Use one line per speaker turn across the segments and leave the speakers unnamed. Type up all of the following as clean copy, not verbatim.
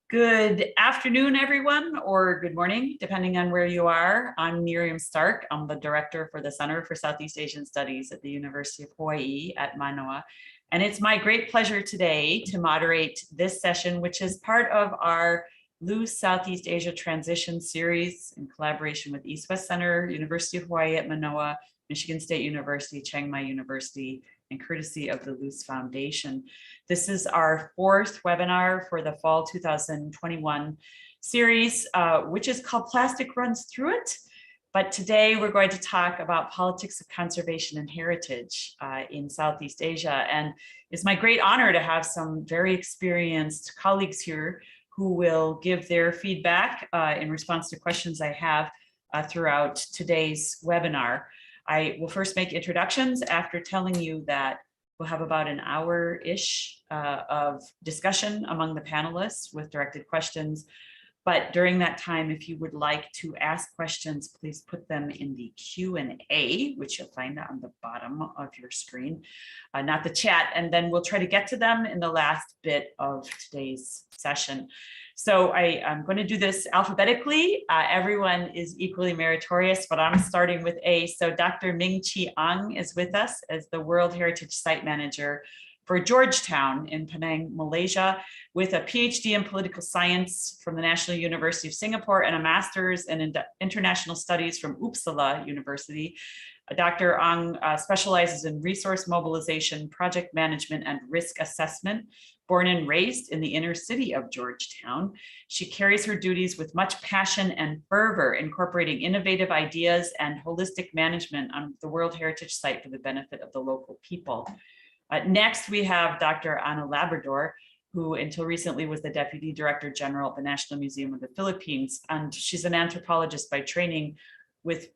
Good afternoon, everyone, or good morning, depending on where you are. I'm Miriam Stark. I'm the director for the Center for Southeast Asian Studies at the University of Hawaii at Manoa. And it's my great pleasure today to moderate this session, which is part of our Loose Southeast Asia Transition Series in collaboration with East West Center, University of Hawaii at Manoa, Michigan State University, Chiang Mai University, and courtesy of the Loose Foundation. This is our fourth webinar for the fall 2021 series, which is called Plastic Runs Through It. But today we're going to talk about politics of conservation and heritage in Southeast Asia. And it's my great honor to have some very experienced colleagues here who will give their feedback in response to questions I have throughout today's webinar. I will first make introductions after telling you that we'll have about an hour-ish of discussion among the panelists with directed questions. But during that time, if you would like to ask questions, please put them in the Q&A, which you'll find on the bottom of your screen, not the chat, and then we'll try to get to them in the last bit of today's session. So I'm going to do this alphabetically. Everyone is equally meritorious, but I'm starting with A. So Dr. Ming-Chi Ang is with us as the World Heritage Site Manager for Georgetown in Penang, Malaysia, with a PhD in political science from the National University of Singapore and a master's in international studies from Uppsala University. Dr. Ang specializes in resource mobilization, project management, and risk assessment. Born and raised in the inner city of Georgetown, she carries her duties with much passion and fervor, incorporating innovative ideas and holistic management on the World Heritage Site for the benefit of the local people. Next, we have Dr. Ana Labrador, who until recently was the Deputy Director General at the National Museum of the Philippines. And she's an anthropologist by training with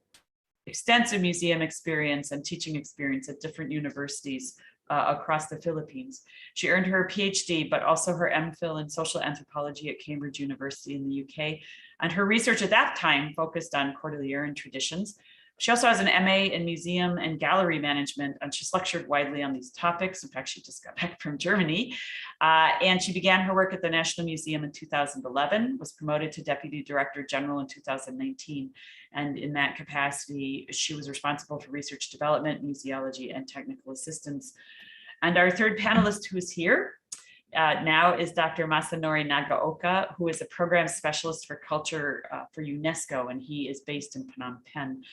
extensive museum experience and teaching experience at different universities across the Philippines. She earned her PhD, but also her MPhil in social anthropology at Cambridge University in the UK. And her research at that time focused on Cordilleran traditions. She also has an MA in museum and gallery management, and she's lectured widely on these topics. In fact, she just got back from Germany. And she began her work at the National Museum in 2011, was promoted to Deputy Director General in 2019. And in that capacity, she was responsible for research development, museology, and technical assistance. And our third panelist who is here now is Dr. Masanori Nagaoka, who is a program specialist for culture for UNESCO, and he is based in Phnom Penh.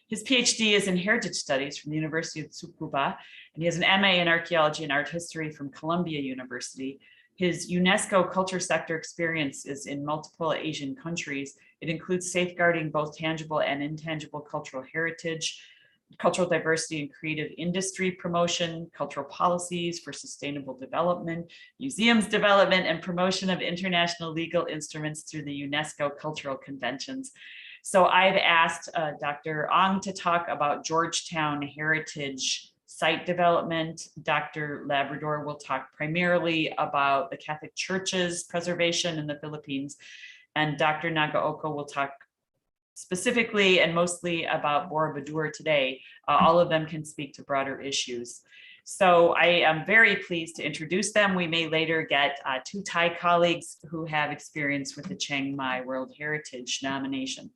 His PhD is in heritage studies from the University of Tsukuba, and he has an MA in archaeology and art history from Columbia University. His UNESCO culture sector experience is in multiple Asian countries. It includes safeguarding both tangible and intangible cultural heritage, cultural diversity and creative industry promotion, cultural policies for sustainable development, museums development, and promotion of international legal instruments through the UNESCO cultural conventions. So I've asked Dr. Ang to talk about Georgetown heritage site development. Dr. Labrador will talk primarily about the Catholic Church's preservation in the Philippines. And Dr. Nagaoka will talk specifically and mostly about Borobudur today. All of them can speak to broader issues. So I am very pleased to introduce them. We may later get two Thai colleagues who have experience with the Chiang Mai World Heritage nomination.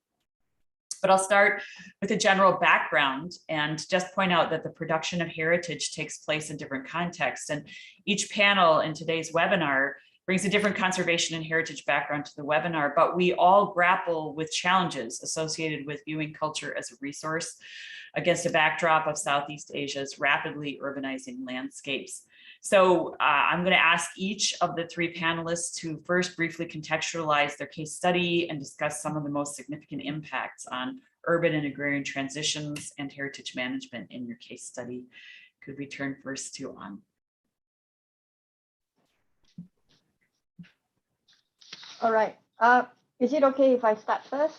But I'll start with a general background and just point out that the production of heritage takes place in different contexts. And each panel in today's webinar brings a different conservation and heritage background to the webinar, but we all grapple with challenges associated with viewing culture as a resource against a backdrop of Southeast Asia's rapidly urbanizing landscapes. So I'm going to ask each of the three panelists to first briefly contextualize their case study and discuss some of the most significant impacts on urban and agrarian transitions and heritage management in your case study. Could we turn first to An?
All right. Is it okay if I start first?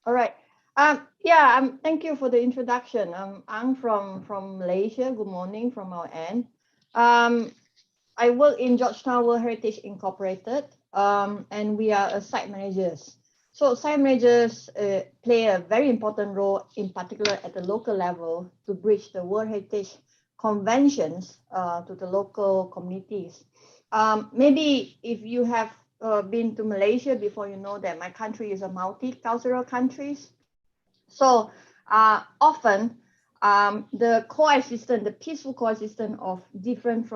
All right. Thank you for the introduction. I'm from Malaysia. Good morning from our end. I work in Georgetown World Heritage Incorporated, and we are a site managers. So site managers play a very important role, in particular at the local level, to bridge the World Heritage conventions to the local communities. Maybe if you have been to Malaysia before, you know that my country is a multicultural country. So often the coexistence, the peaceful coexistence of different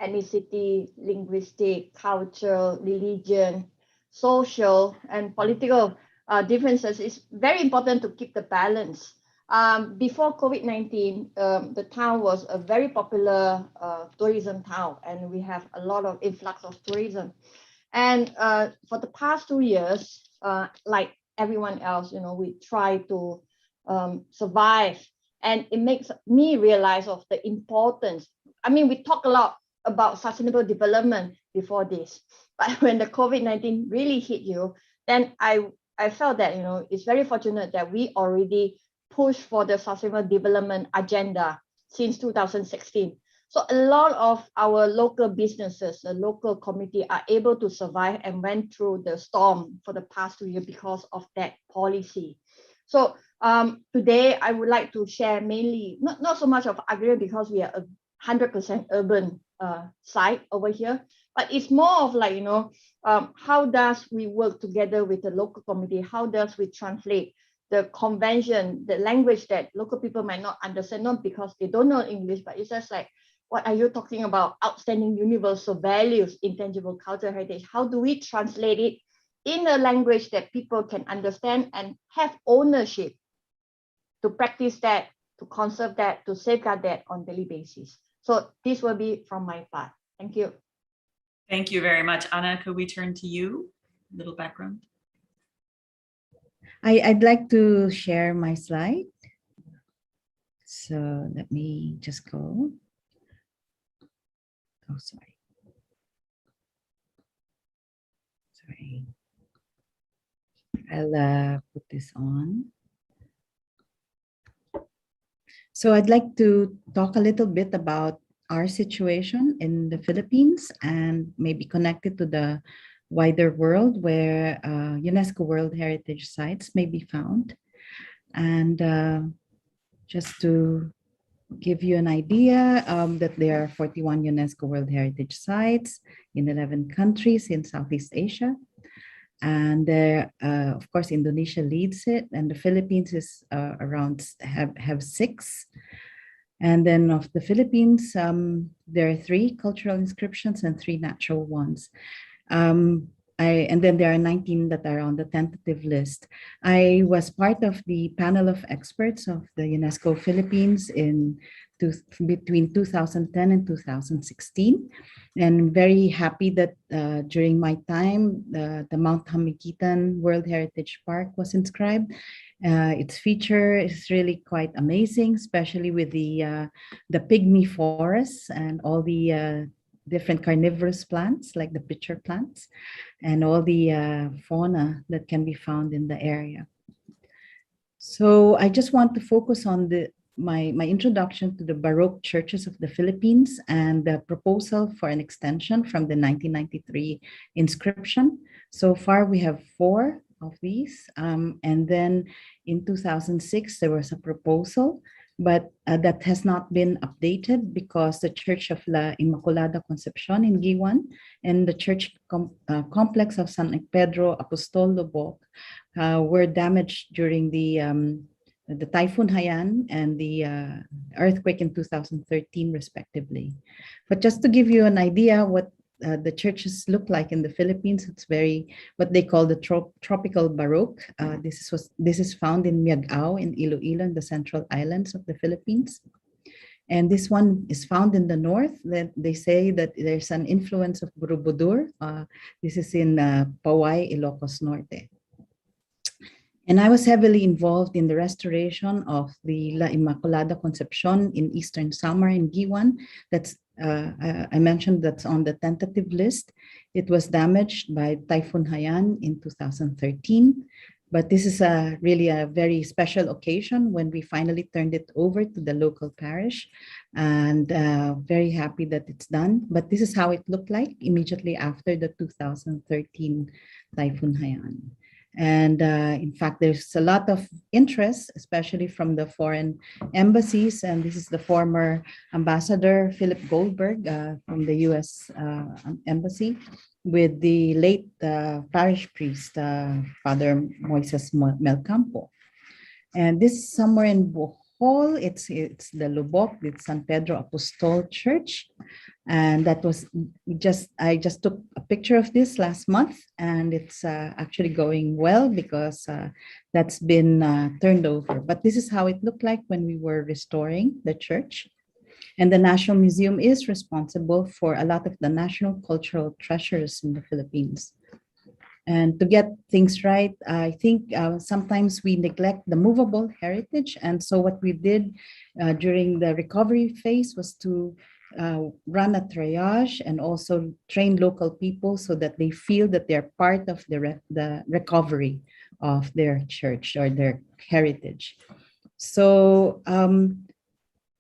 ethnicity, linguistic, cultural, religion, social, and political differences is very important to keep the balance. Before COVID-19, the town was a very popular tourism town, and we have a lot of influx of tourism. And for the past 2 years, like everyone else, we try to survive. And it makes me realize of the importance. I mean, we talk a lot about sustainable development before this, but when the COVID-19 really hit you, then I felt that, it's very fortunate that we already pushed for the sustainable development agenda since 2016. So a lot of our local businesses, the local community are able to survive and went through the storm for the past 2 years because of that policy. So today I would like to share mainly, not so much of agri because we are a 100% urban site over here, but it's more of like, how does we work together with the local community? How does we translate the convention, the language that local people might not understand, not because they don't know English, but it's just like, what are you talking about? Outstanding universal values, intangible cultural heritage. How do we translate it in a language that people can understand and have ownership to practice that, to conserve that, to safeguard that on daily basis? So this will be from my part. Thank you.
Thank you very much. Anna, could we turn to you? A little background.
I'd like to share my slide. So let me just go. Oh, sorry. I'll put this on. So I'd like to talk a little bit about our situation in the Philippines and maybe connect it to the wider world where UNESCO World Heritage Sites may be found. And just to give you an idea that there are 41 UNESCO World Heritage Sites in 11 countries in Southeast Asia. And there, of course, Indonesia leads it, and the Philippines is have 6. And then of the Philippines, there are 3 cultural inscriptions and 3 natural ones. And then there are 19 that are on the tentative list. I was part of the panel of experts of the UNESCO Philippines between 2010 and 2016. And very happy that during my time, the Mount Hamikitan World Heritage Park was inscribed. Its feature is really quite amazing, especially with the pygmy forests and all the different carnivorous plants like the pitcher plants and all the fauna that can be found in the area. So I just want to focus on my introduction to the Baroque churches of the Philippines and the proposal for an extension from the 1993 inscription. So far we have 4 of these, and then in 2006 there was a proposal, but that has not been updated because the Church of La Inmaculada Concepcion in Giwan and the church complex of San Pedro Apostol Lubok were damaged during the Typhoon Haiyan and the earthquake in 2013, respectively. But just to give you an idea what the churches look like in the Philippines, it's very what they call the tropical Baroque. This is found in Miagao in Iloilo, in the Central Islands of the Philippines. And this one is found in the north. That they say that there's an influence of Borobudur. This is in Paway, Ilocos Norte. And I was heavily involved in the restoration of the La Inmaculada Concepcion in Eastern Samar in Giwan. That's I mentioned that's on the tentative list. It was damaged by Typhoon Haiyan in 2013. But this is really a very special occasion when we finally turned it over to the local parish, and very happy that it's done. But this is how it looked like immediately after the 2013 Typhoon Haiyan. And in fact, there's a lot of interest, especially from the foreign embassies. And this is the former ambassador, Philip Goldberg, from the US embassy, with the late parish priest, Father Moises Melcampo. And this is somewhere in Bohol. It's the Lubok, it's San Pedro Apostol Church. And that was I just took a picture of this last month, and it's actually going well because that's been turned over. But this is how it looked like when we were restoring the church. And the National Museum is responsible for a lot of the national cultural treasures in the Philippines. And to get things right, I think sometimes we neglect the movable heritage. And so what we did during the recovery phase was to run a triage and also train local people so that they feel that they're part of the recovery of their church or their heritage. So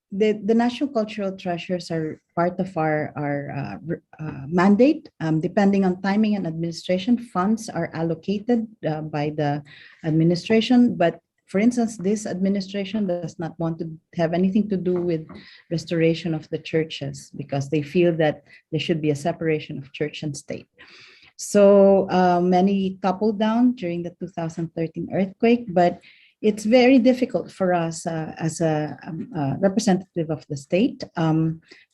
the national cultural treasures are part of our mandate. Depending on timing and administration, funds are allocated by the administration. But for instance, this administration does not want to have anything to do with restoration of the churches because they feel that there should be a separation of church and state. So many toppled down during the 2013 earthquake, but it's very difficult for us as a representative of the state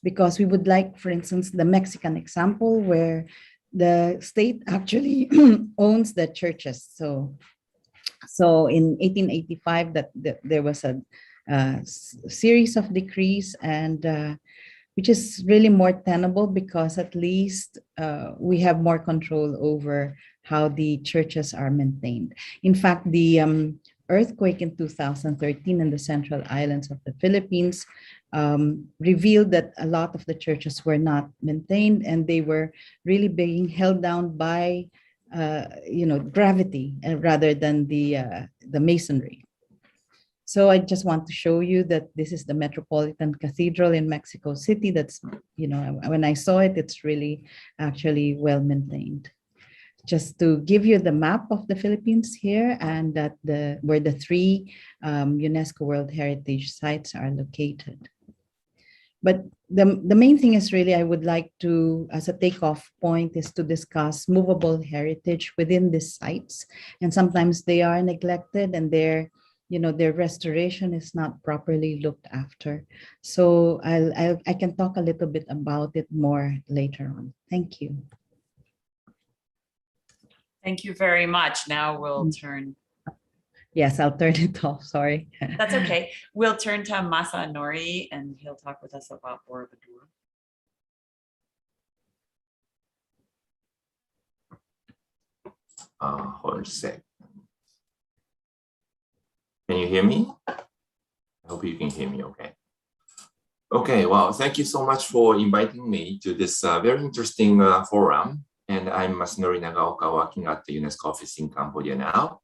because we would like, for instance, the Mexican example where the state actually owns the churches. So in 1885, there was a series of decrees, and which is really more tenable because at least we have more control over how the churches are maintained. In fact, the earthquake in 2013 in the Central Islands of the Philippines revealed that a lot of the churches were not maintained, and they were really being held down by gravity rather than the masonry. So I just want to show you that this is the Metropolitan Cathedral in Mexico City. That's, when I saw it, it's really actually well maintained. Just to give you the map of the Philippines here, and that where the three UNESCO World Heritage sites are located. But the main thing is really, I would like to, as a takeoff point, is to discuss movable heritage within these sites. And sometimes they are neglected, and their restoration is not properly looked after. So I can talk a little bit about it more later on. Thank you.
Thank you very much. Now we'll turn.
Yes, I'll turn it off. Sorry.
That's okay. We'll turn to Masa Nori, and he'll talk with us about Borobudur.
Hold a sec. Can you hear me? I hope you can hear me okay. Okay, well, thank you so much for inviting me to this very interesting forum. And I'm Masanori Nagaoka, working at the UNESCO office in Cambodia now.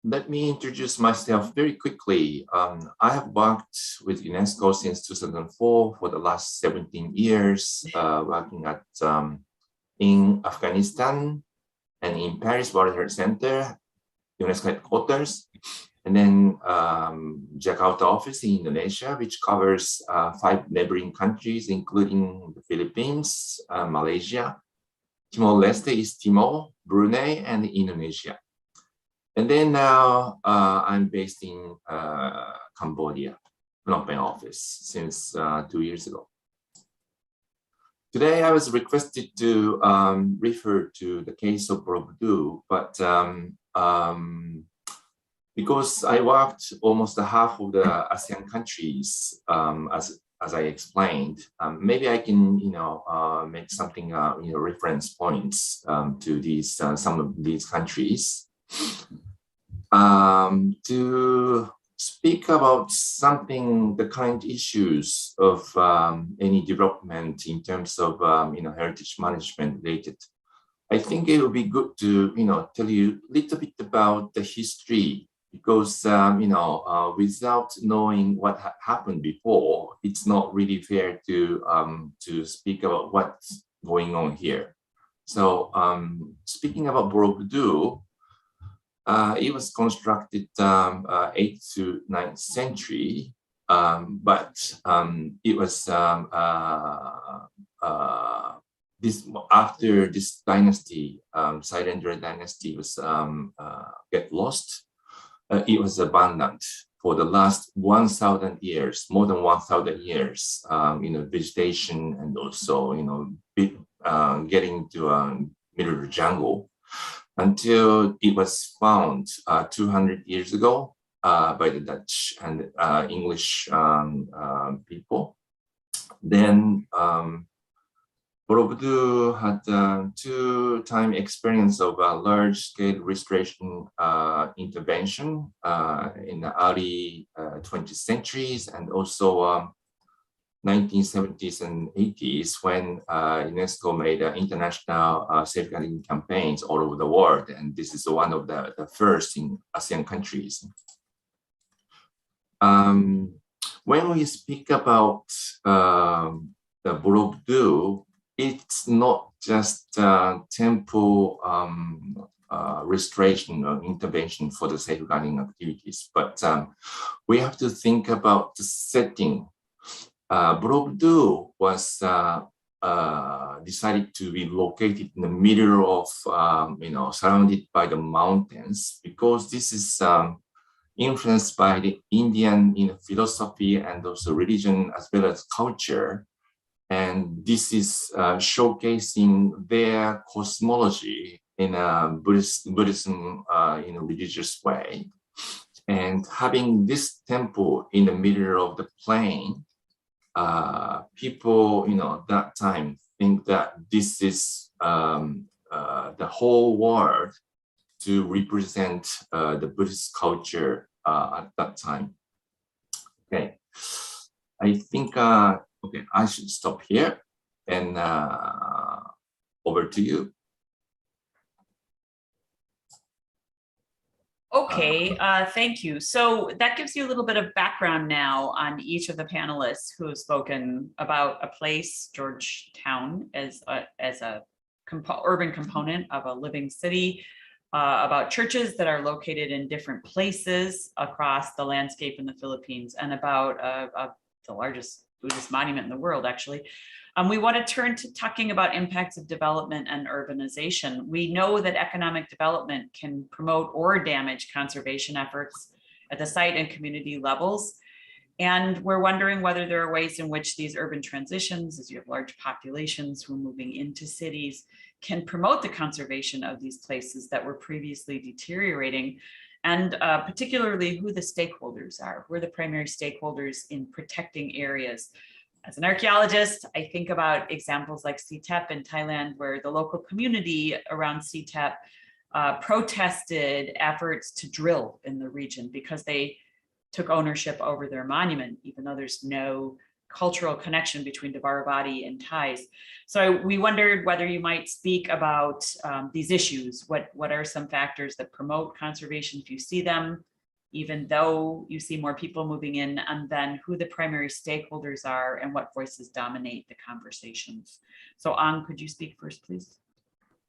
Let me introduce myself very quickly. I have worked with UNESCO since 2004 for the last 17 years, working at in Afghanistan and in Paris World Heritage Center, UNESCO headquarters, and then Jakarta office in Indonesia, which covers 5 neighboring countries, including the Philippines, Malaysia, Timor-Leste, East Timor, Brunei, and Indonesia. And then now I'm based in Cambodia, Phnom Penh office since 2 years ago. Today I was requested to refer to the case of Borobudur, but because I worked almost half of the ASEAN countries, as I explained, maybe I can, make something, reference points to these some of these countries to speak about something, the current issues of any development in terms of heritage management related. I think it would be good to tell you a little bit about the history, because without knowing what happened before, it's not really fair to speak about what's going on here. So speaking about Borobudur, it was constructed 8th to 9th century, but it was this after this dynasty, Sailendra dynasty was get lost. It was abandoned for the last 1,000 years, more than 1,000 years. Vegetation and also getting to middle of the jungle, until it was found 200 years ago by the Dutch and English people. Then Borobudur had two-time experience of a large-scale restoration intervention in the early 20th centuries, and also 1970s and 80s, when UNESCO made international safeguarding campaigns all over the world. And this is one of the first in ASEAN countries. When we speak about the Borobudur, it's not just temple restoration or intervention for the safeguarding activities, but we have to think about the setting. Borobudur was decided to be located in the middle of, surrounded by the mountains, because this is influenced by the Indian philosophy and also religion as well as culture. And this is showcasing their cosmology in a Buddhism religious way. And having this temple in the middle of the plain, people, that time think that this is the whole world to represent the Buddhist culture at that time. Okay, I think, okay, I should stop here and over to you.
Okay, thank you. So that gives you a little bit of background now on each of the panelists who have spoken about a place, Georgetown, as a urban component of a living city, about churches that are located in different places across the landscape in the Philippines, and about the largest Buddhist monument in the world, actually. We want to turn to talking about impacts of development and urbanization. We know that economic development can promote or damage conservation efforts at the site and community levels. And we're wondering whether there are ways in which these urban transitions, as you have large populations who are moving into cities, can promote the conservation of these places that were previously deteriorating, and particularly who the stakeholders are, who are the primary stakeholders in protecting areas. As an archaeologist, I think about examples like Sitep in Thailand, where the local community around Sitep protested efforts to drill in the region because they took ownership over their monument, even though there's no cultural connection between Dvaravati and Thais. So we wondered whether you might speak about these issues. What are some factors that promote conservation if you see them, even though you see more people moving in, and then who the primary stakeholders are and what voices dominate the conversations. So Ang, could you speak first, please?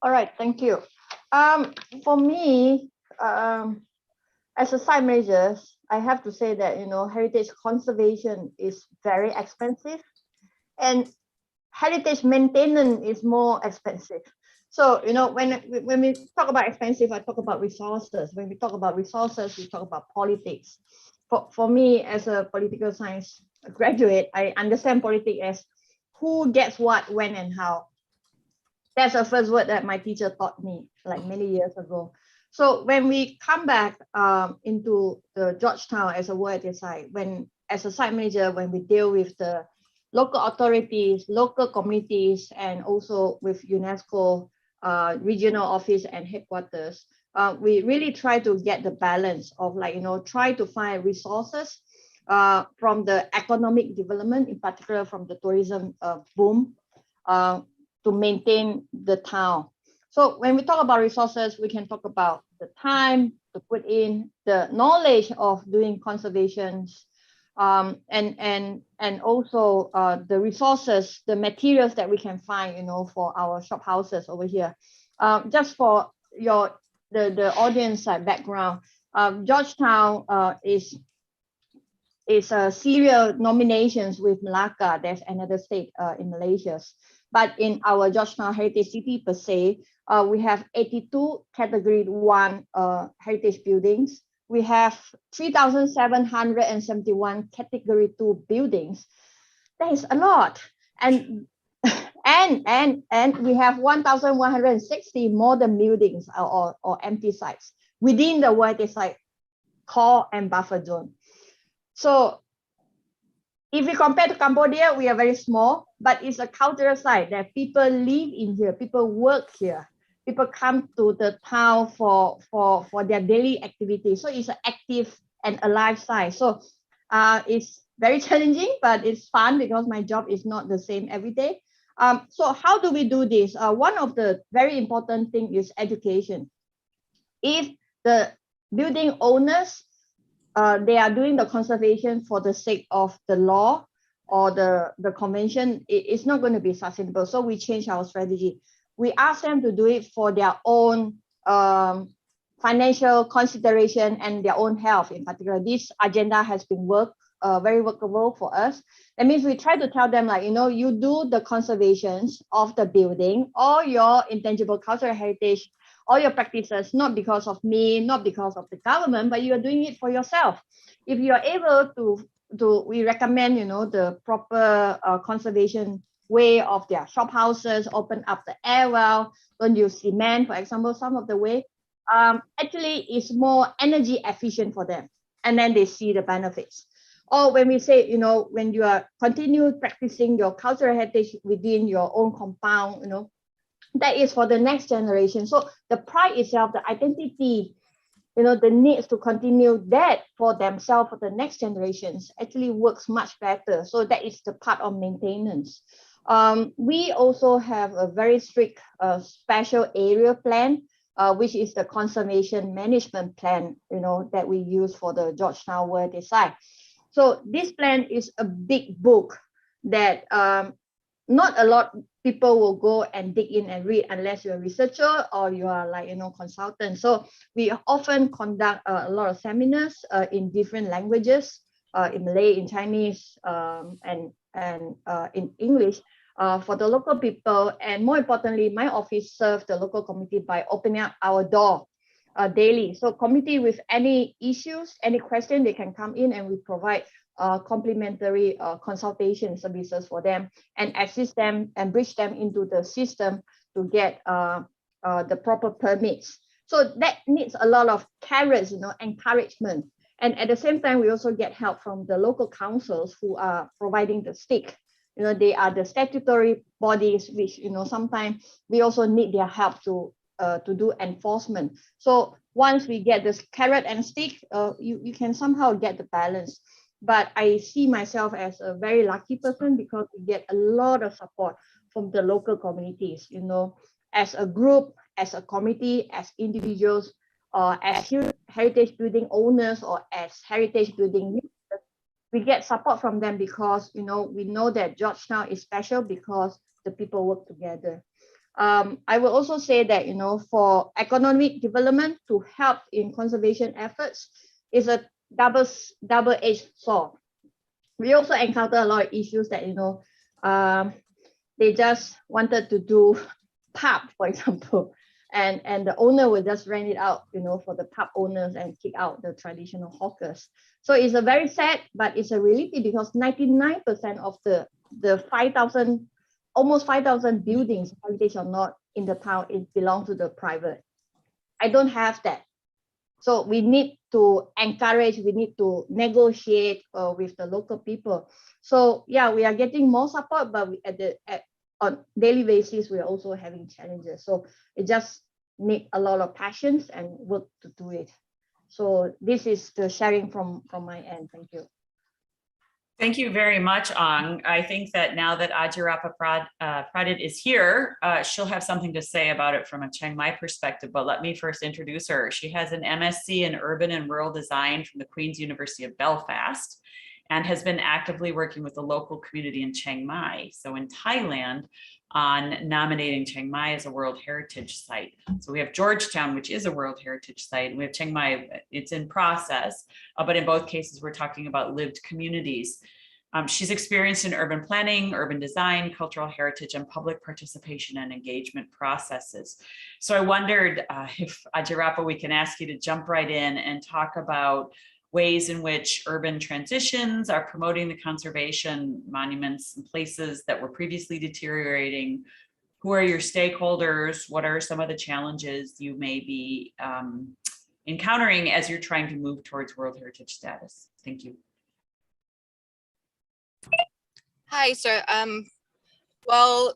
All right, thank you. For me, as a site manager, I have to say that, heritage conservation is very expensive, and heritage maintenance is more expensive. So, when we talk about expensive, I talk about resources. When we talk about resources, we talk about politics. For me, as a political science graduate, I understand politics as who gets what, when, and how. That's the first word that my teacher taught me like many years ago. So when we come back into the Georgetown as a World Heritage Site, as a site manager, when we deal with the local authorities, local communities, and also with UNESCO regional office and headquarters, we really try to get the balance of try to find resources from the economic development, in particular from the tourism boom, to maintain the town. So when we talk about resources, we can talk about the time to put in, the knowledge of doing conservations, and also the resources, the materials that we can find, for our shop houses over here. Just for the audience background, Georgetown is a serial nominations with Malacca. There's another state in Malaysia. But in our Georgetown Heritage City per se, we have 82 Category 1 heritage buildings. We have 3,771 Category 2 buildings. That is a lot. And we have 1,160 modern buildings or empty sites within the World Heritage Site core and buffer zone. So if we compare to Cambodia, we are very small, but it's a cultural site that people live in here, people work here, people come to the town for their daily activities. So it's an active and alive site. So it's very challenging, but it's fun because my job is not the same every day. So how do we do this? One of the very important thing is education. If the building owners they are doing the conservation for the sake of the law or the convention, it's not going to be sustainable. So we change our strategy. We ask them to do it for their own financial consideration and their own health in particular. This agenda has been very workable for us. That means we try to tell them, like, you do the conservations of the building or your intangible cultural heritage, all your practices, not because of me, not because of the government, but you're doing it for yourself. If you're able to we recommend, the proper conservation way of their shop houses, open up the air well, don't use cement, for example, some of the way, actually it's more energy efficient for them. And then they see the benefits. Or when we say, when you are continue practicing your cultural heritage within your own compound, that is for the next generation. So the pride itself, the identity, the needs to continue that for themselves, for the next generations, actually works much better. So that is the part of maintenance. We also have a very strict special area plan, which is the conservation management plan, that we use for the Georgetown World Heritage Site. So this plan is a big book that not a lot people will go and dig in and read unless you're a researcher or you are like, consultant. So we often conduct a lot of seminars in different languages, in Malay, in Chinese, and in English for the local people. And more importantly, my office serves the local community by opening up our door daily. So community with any issues, any question, they can come in and we provide complimentary consultation services for them and assist them and bridge them into the system to get the proper permits. So that needs a lot of carrots, encouragement. And at the same time, we also get help from the local councils who are providing the stick. They are the statutory bodies, which, sometimes we also need their help to do enforcement. So once we get this carrot and stick, you can somehow get the balance. But I see myself as a very lucky person because we get a lot of support from the local communities, as a group, as a committee, as individuals, or as heritage building owners or as heritage building users. We get support from them because, we know that Georgetown is special because the people work together. I will also say that, for economic development to help in conservation efforts is a double-edged sword. We also encounter a lot of issues that, they just wanted to do pub, for example, and the owner will just rent it out, for the pub owners and kick out the traditional hawkers. So it's a very sad, but it's a reality because 99% of the 5,000, almost 5,000 buildings, heritage or not, in the town, it belongs to the private. I don't have that. So we need to encourage, we need to negotiate with the local people. So yeah, we are getting more support, but on daily basis, we are also having challenges. So it just needs a lot of passions and work to do it. So this is the sharing from my end. Thank you.
Thank you very much, Ang. I think that now that Ajirapa Pradit is here, she'll have something to say about it from a Chiang Mai perspective, but let me first introduce her. She has an MSc in Urban and Rural Design from the Queen's University of Belfast, and has been actively working with the local community in Chiang Mai, so in Thailand, on nominating Chiang Mai as a World Heritage Site. So we have Georgetown, which is a World Heritage Site, and we have Chiang Mai, it's in process, but in both cases, we're talking about lived communities. She's experienced in urban planning, urban design, cultural heritage, and public participation and engagement processes. So I wondered if, Ajirapa, we can ask you to jump right in and talk about ways in which urban transitions are promoting the conservation monuments and places that were previously deteriorating. Who are your stakeholders? What are some of the challenges you may be encountering as you're trying to move towards World Heritage status? Thank you.
Hi, so well,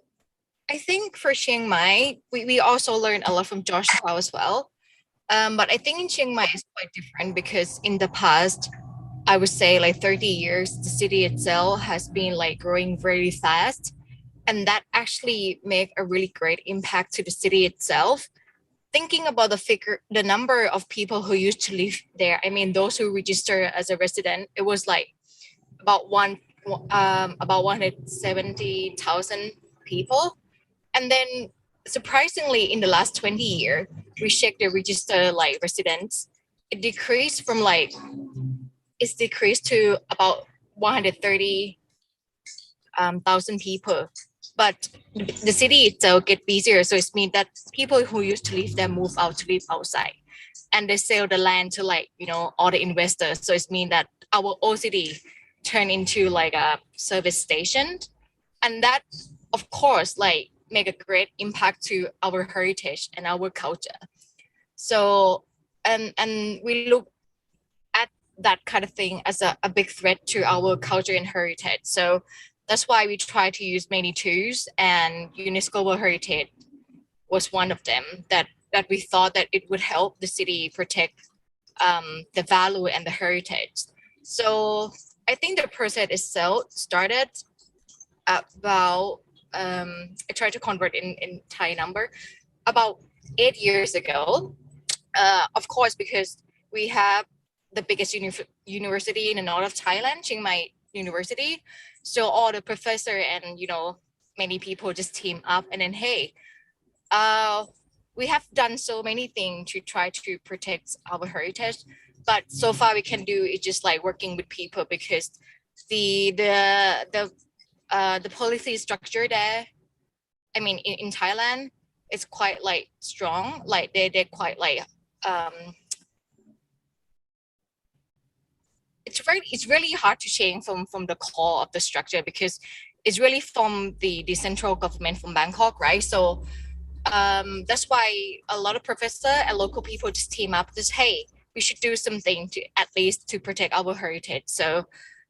I think for Chiang Mai, we also learned a lot from Georgetown as well. But I think in Chiang Mai it's quite different because in the past, I would say like 30 years, the city itself has been like growing very fast. And that actually make a really great impact to the city itself. Thinking about the number of people who used to live there, I mean, those who register as a resident, it was like about 170,000 people. And then surprisingly, in the last 20 years, we checked the register like residents. It's decreased to about 130,000 people. But the city itself get busier, so it means that people who used to live there move out to live outside, and they sell the land to like all the investors. So it means that our old city turn into like a service station, and that of course like make a great impact to our heritage and our culture. So and we look at that kind of thing as a big threat to our culture and heritage. So that's why we try to use many tools, and UNESCO World Heritage was one of them that we thought that it would help the city protect the value and the heritage. So I think the process itself started about, I tried to convert in Thai number, about 8 years ago. Of course, because we have the biggest university in the north of Thailand, Chiang Mai University. So all the professor and many people just team up and then hey, we have done so many things to try to protect our heritage, but so far we can do is just like working with people because the policy structure there, I mean in Thailand, it's quite like strong, like they're quite like it's really hard to change from the core of the structure because it's really from the central government from Bangkok, right? So that's why a lot of professor and local people just team up, just hey, we should do something to at least to protect our heritage. So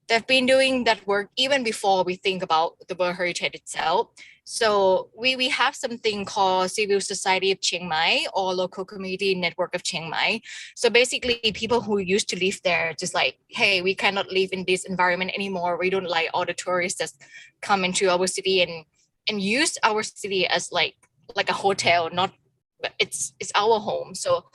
they've been doing that work even before we think about the World Heritage itself. So we have something called Civil Society of Chiang Mai or Local Community Network of Chiang Mai. So basically people who used to live there just like, hey, we cannot live in this environment anymore. We don't like all the tourists that come into our city and use our city as like a hotel, not it's our home. So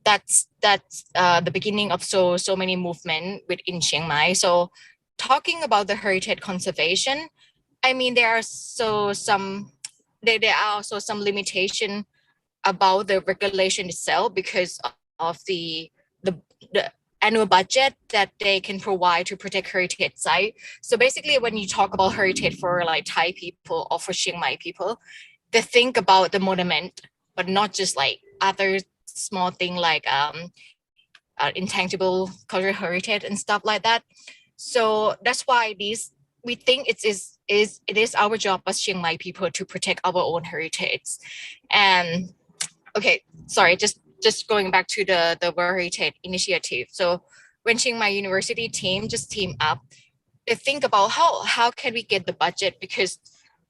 that's the beginning of so many movement within Chiang Mai. So talking about the heritage conservation, I mean, there are some limitation about the regulation itself because of the annual budget that they can provide to protect heritage site. So basically, when you talk about heritage for like Thai people or for Chiang Mai people, they think about the monument, but not just like other small thing like intangible cultural heritage and stuff like that. So that's why we think it is our job as Chiang Mai people to protect our own heritage. And okay, sorry, just going back to the World Heritage Initiative. So when Chiang Mai University team up, they think about how can we get the budget, because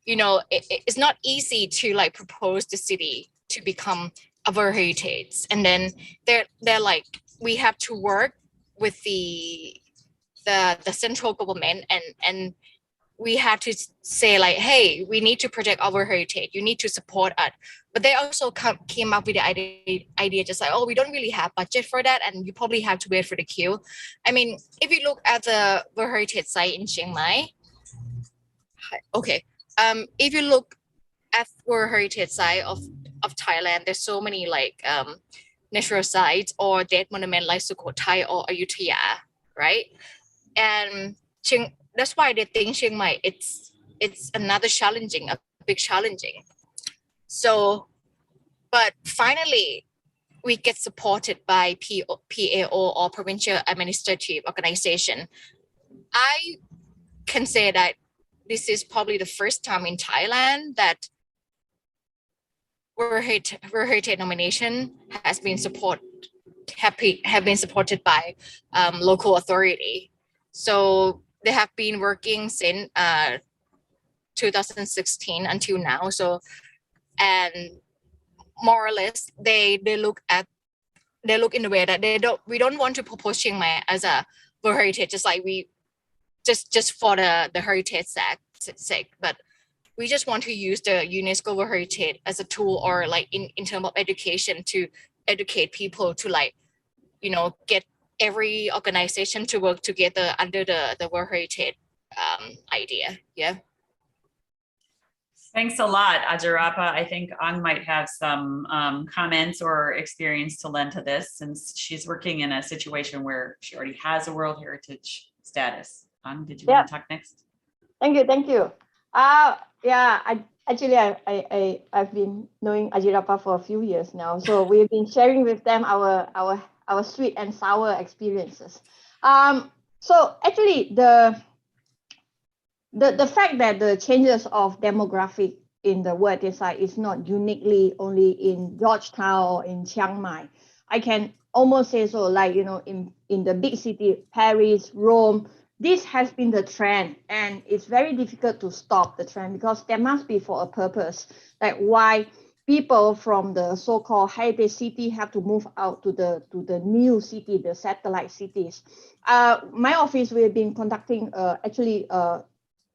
it's not easy to like propose the city to become a World Heritage, and then they're like, we have to work with the central government and we had to say like, hey, we need to protect our heritage. You need to support us. But they also came up with the idea just like, oh, we don't really have budget for that, and you probably have to wait for the queue. I mean, if you look at the World Heritage site in Chiang Mai, okay, if you look at World Heritage site of Thailand, there's so many like natural sites or dead monument like Sukhothai or Ayutthaya, right? And that's why they think Chiang Mai it's another challenging, a big challenging. So, but finally, we get supported by PAO or Provincial Administrative Organization. I can say that this is probably the first time in Thailand that World Heritage nomination has been have been supported by local authority. So they have been working since 2016 until now. So, and more or less they look in the way that we don't want to propose Chiang Mai as a World Heritage, just like we just for the heritage sake, but we just want to use the UNESCO World Heritage as a tool, or like in terms of education, to educate people to like, you know, get every organization to work together under the World Heritage idea. Yeah.
Thanks a lot, Ajarapa. I think Ang might have some comments or experience to lend to this, since she's working in a situation where she already has a World Heritage status. Ang, did you want to talk next?
Thank you. Yeah, I've been knowing Ajirapa for a few years now, so we've been sharing with them our sweet and sour experiences. So actually, the fact that the changes of demographic in the world side is not uniquely only in Georgetown or in Chiang Mai. I can almost say so, like, you know, in the big city, Paris, Rome, this has been the trend, and it's very difficult to stop the trend, because there must be for a purpose, like why people from the so-called heritage city have to move out to the new city, the satellite cities. My office, we've been conducting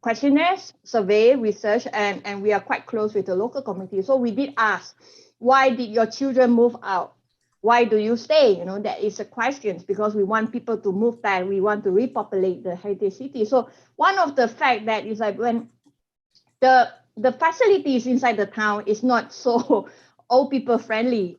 questionnaires, survey, research, and we are quite close with the local community. So we did ask, why did your children move out? Why do you stay? You know, that is a question, because we want people to move back. We want to repopulate the heritage city. So one of the fact that is like, when the facilities inside the town is not so old people friendly.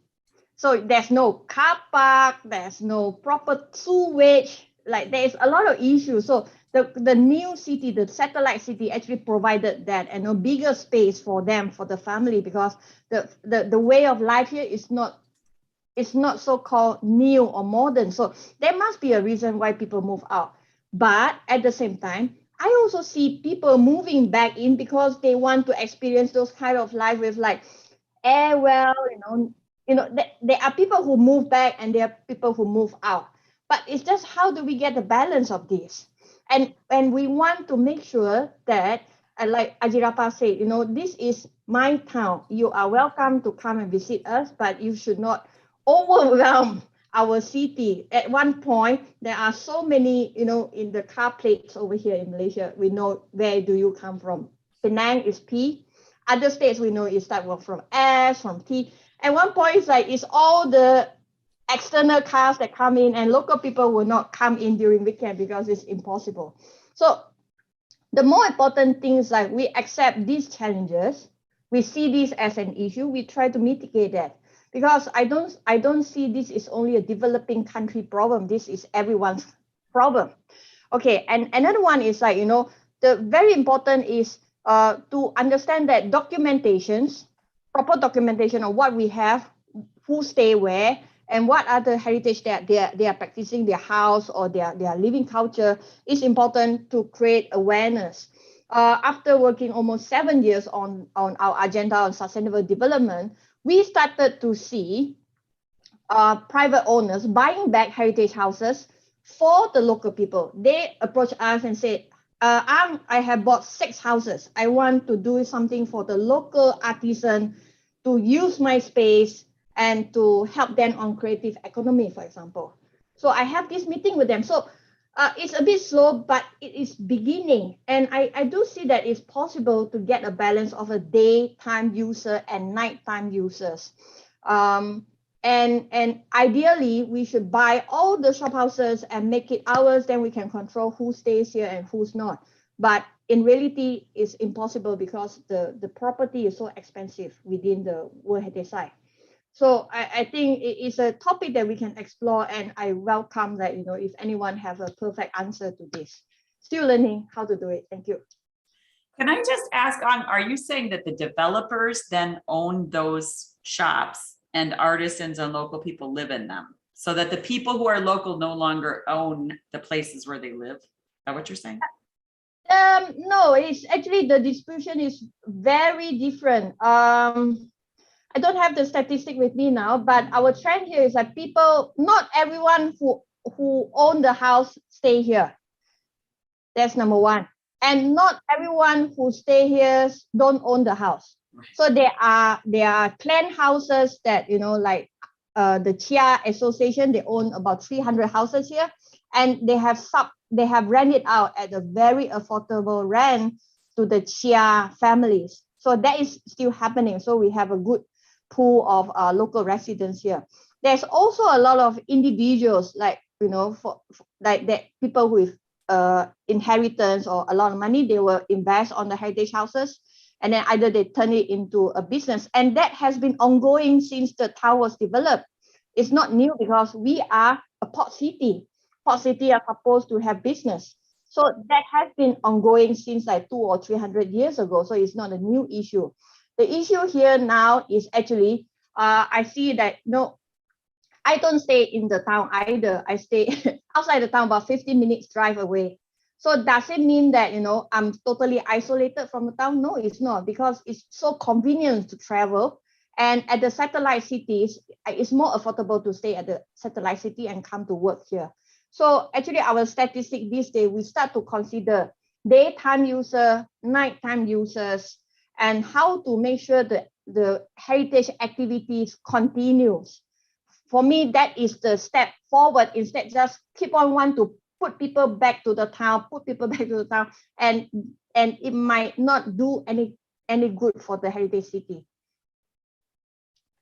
So there's no car park, there's no proper sewage, like there's a lot of issues. So the new city, the satellite city, actually provided that and a bigger space for them, for the family, because the way of life here is not so-called new or modern. So there must be a reason why people move out. But at the same time, I also see people moving back in because they want to experience those kind of life with like air well, there are people who move back and there are people who move out. But it's just, how do we get the balance of this? And we want to make sure that, like Ajirapa said, this is my town. You are welcome to come and visit us, but you should not overwhelm our city. At one point, there are so many, in the car plates over here in Malaysia, we know where do you come from. Penang is P. Other states we know it start from S, from T. At one point, it's all the external cars that come in, and local people will not come in during weekend because it's impossible. So the more important thing is like we accept these challenges. We see this as an issue. We try to mitigate that. Because I don't see this is only a developing country problem. This is everyone's problem. Okay, and another one is like, the very important is to understand that proper documentation of what we have, who stay where, and what other heritage that they are practicing, their house or their living culture, is important to create awareness. After working almost 7 years on our agenda on sustainable development, we started to see private owners buying back heritage houses for the local people. They approached us and said, I have bought 6 houses. I want to do something for the local artisan to use my space and to help them on creative economy, for example. So I have this meeting with them. So It's a bit slow, but it is beginning. And I do see that it's possible to get a balance of a daytime user and nighttime users. And ideally, we should buy all the shop houses and make it ours. Then we can control who stays here and who's not. But in reality, it's impossible because the property is so expensive within the World Heritage Site. So I think it is a topic that we can explore, and I welcome that, if anyone have a perfect answer to this. Still learning how to do it. Thank you.
Can I just ask are you saying that the developers then own those shops and artisans and local people live in them? So that the people who are local no longer own the places where they live? Is that what you're saying?
No, it's actually the distribution is very different. I don't have the statistic with me now, but our trend here is that not everyone who own the house stay here. That's number one. And not everyone who stay here don't own the house. So there are clan houses that, like the Chia Association, they own about 300 houses here, and they have rented out at a very affordable rent to the Chia families. So that is still happening. So we have a good pool of local residents here. There's also a lot of individuals, like like that people with inheritance or a lot of money, they will invest on the heritage houses, and then either they turn it into a business, and that has been ongoing since the town was developed. It's not new because we are a port city. Port city are supposed to have business, so that has been ongoing since like 200 or 300 years ago. So it's not a new issue. The issue here now is actually, I see that, I don't stay in the town either. I stay outside the town, about 15 minutes drive away. So does it mean that, I'm totally isolated from the town? No, it's not, because it's so convenient to travel. And at the satellite cities, it's more affordable to stay at the satellite city and come to work here. So actually our statistic these days, we start to consider daytime user, nighttime users, and how to make sure that the heritage activities continues. For me, that is the step forward. Instead, just keep on wanting to put people back to the town, and it might not do any good for the heritage city.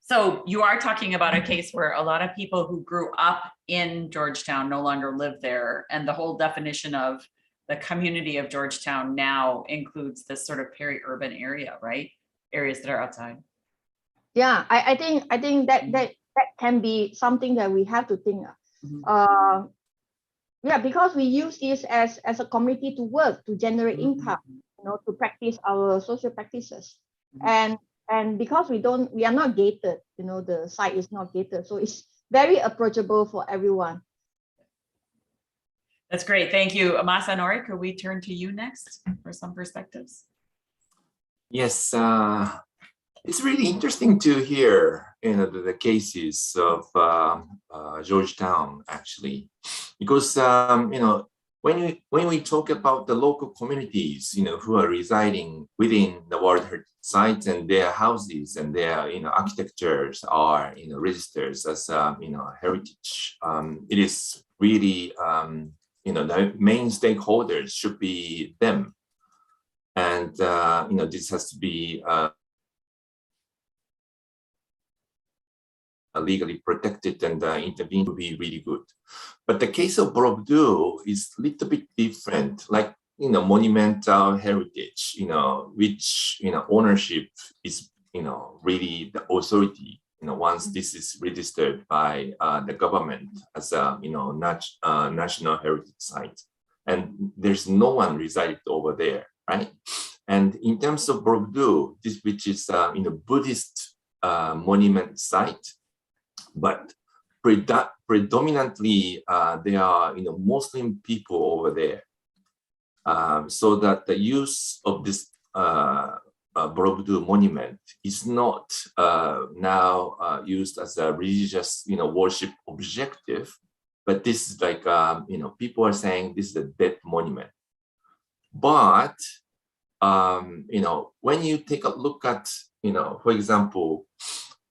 So you are talking about a case where a lot of people who grew up in Georgetown no longer live there, and the whole definition of the community of Georgetown now includes this sort of peri-urban area, right? Areas that are outside.
Yeah, I think that can be something that we have to think. Yeah, because we use this as a community to work, to generate income, to practice our social practices. And because we are not gated, the site is not gated, so it's very approachable for everyone.
That's great. Thank you. Masanori, could we turn to you next for some perspectives?
Yes, it's really interesting to hear the cases of Georgetown, actually, because when we talk about the local communities, who are residing within the World Heritage Sites, and their houses and their architectures are registered as heritage, it is really the main stakeholders should be them, and this has to be legally protected, and intervene to be really good. But the case of Borobudur is a little bit different, like monumental heritage, which ownership is really the authority. Once this is registered by the government as a national heritage site, and there's no one resided over there, right? And in terms of Borobudur, which is Buddhist monument site, but predominantly there are Muslim people over there, so that the use of this Borobudur monument is not now used as a religious worship objective, but this is like people are saying this is a dead monument. But when you take a look at for example,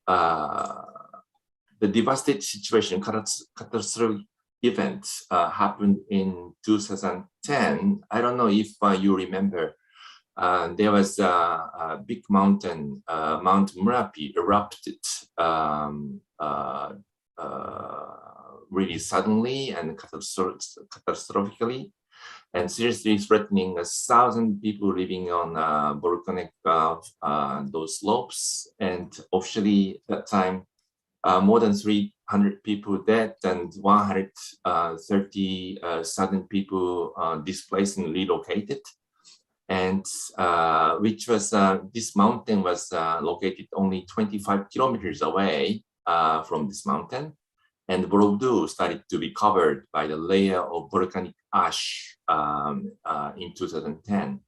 the devastated situation, catastrophic event happened in 2010. I don't know if you remember. There was a big mountain, Mount Merapi, erupted really suddenly and catastrophically, and seriously threatening 1,000 people living on volcanic those slopes. And officially, that time, more than 300 people dead and 130,000 people displaced and relocated. And which was this mountain was located only 25 kilometers away from this mountain, and Borobudur started to be covered by the layer of volcanic ash in 2010.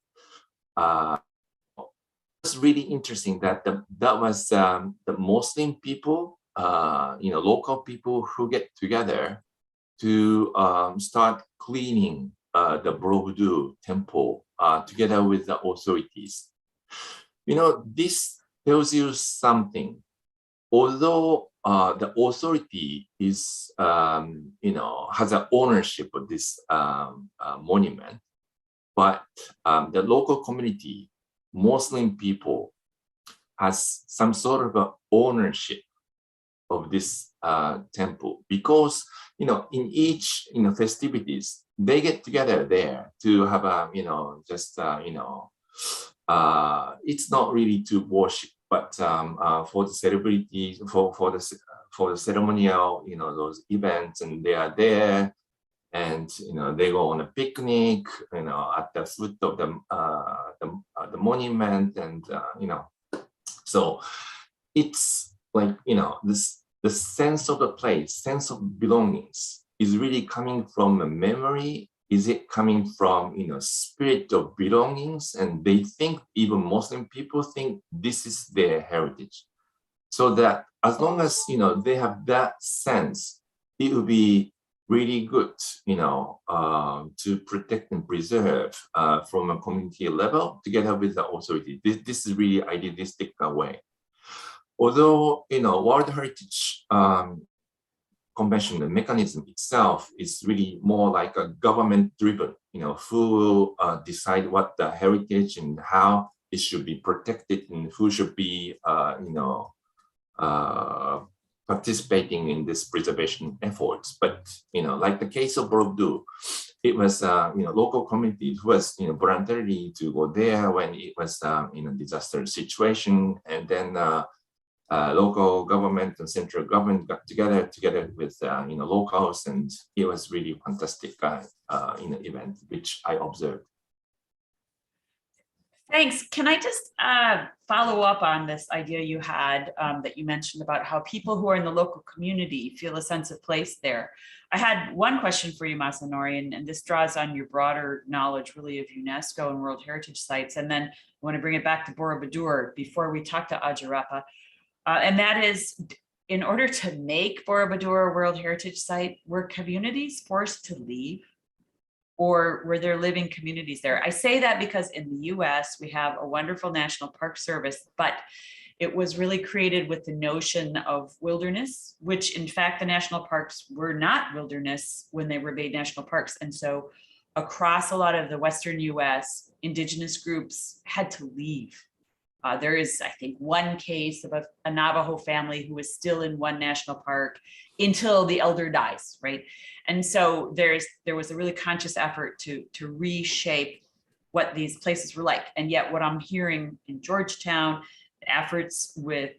It's really interesting that that was the Muslim people, local people who get together to start cleaning the Borobudur temple together with the authorities. This tells you something. Although the authority is, has an ownership of this monument, but the local community, Muslim people, has some sort of ownership of this temple, because in each festivities they get together there to have a it's not really to worship, but for the celebrities, for the ceremonial, those events, and they are there, and they go on a picnic, at the foot of the monument, and so it's like the sense of the place, sense of belongings is really coming from a memory. Is it coming from spirit of belongings? And they think, even Muslim people think, this is their heritage. So that as long as they have that sense, it will be really good to protect and preserve from a community level together with the authority. This is really idealistic way. Although World Heritage Convention, the mechanism itself is really more like a government-driven, who will decide what the heritage and how it should be protected, and who should be, participating in this preservation efforts. But like the case of Borobudur, it was local communities who was voluntarily to go there when it was disaster situation, and then local government and central government got together with locals, and it was really fantastic event which I observed.
Thanks. Can I just follow up on this idea you had that you mentioned about how people who are in the local community feel a sense of place there? I had one question for you, Masanori, and this draws on your broader knowledge really of UNESCO and World Heritage Sites. And then I want to bring it back to Borobudur before we talk to Ajarapa. And that is, in order to make Borobudur a World Heritage Site, were communities forced to leave? Or were there living communities there? I say that because in the US, we have a wonderful National Park Service, but it was really created with the notion of wilderness, which in fact, the national parks were not wilderness when they were made national parks. And so across a lot of the Western US, indigenous groups had to leave. There is, I think, one case of a Navajo family who is still in one national park until the elder dies, right? And so there was a really conscious effort to reshape what these places were like. And yet what I'm hearing in Georgetown, the efforts with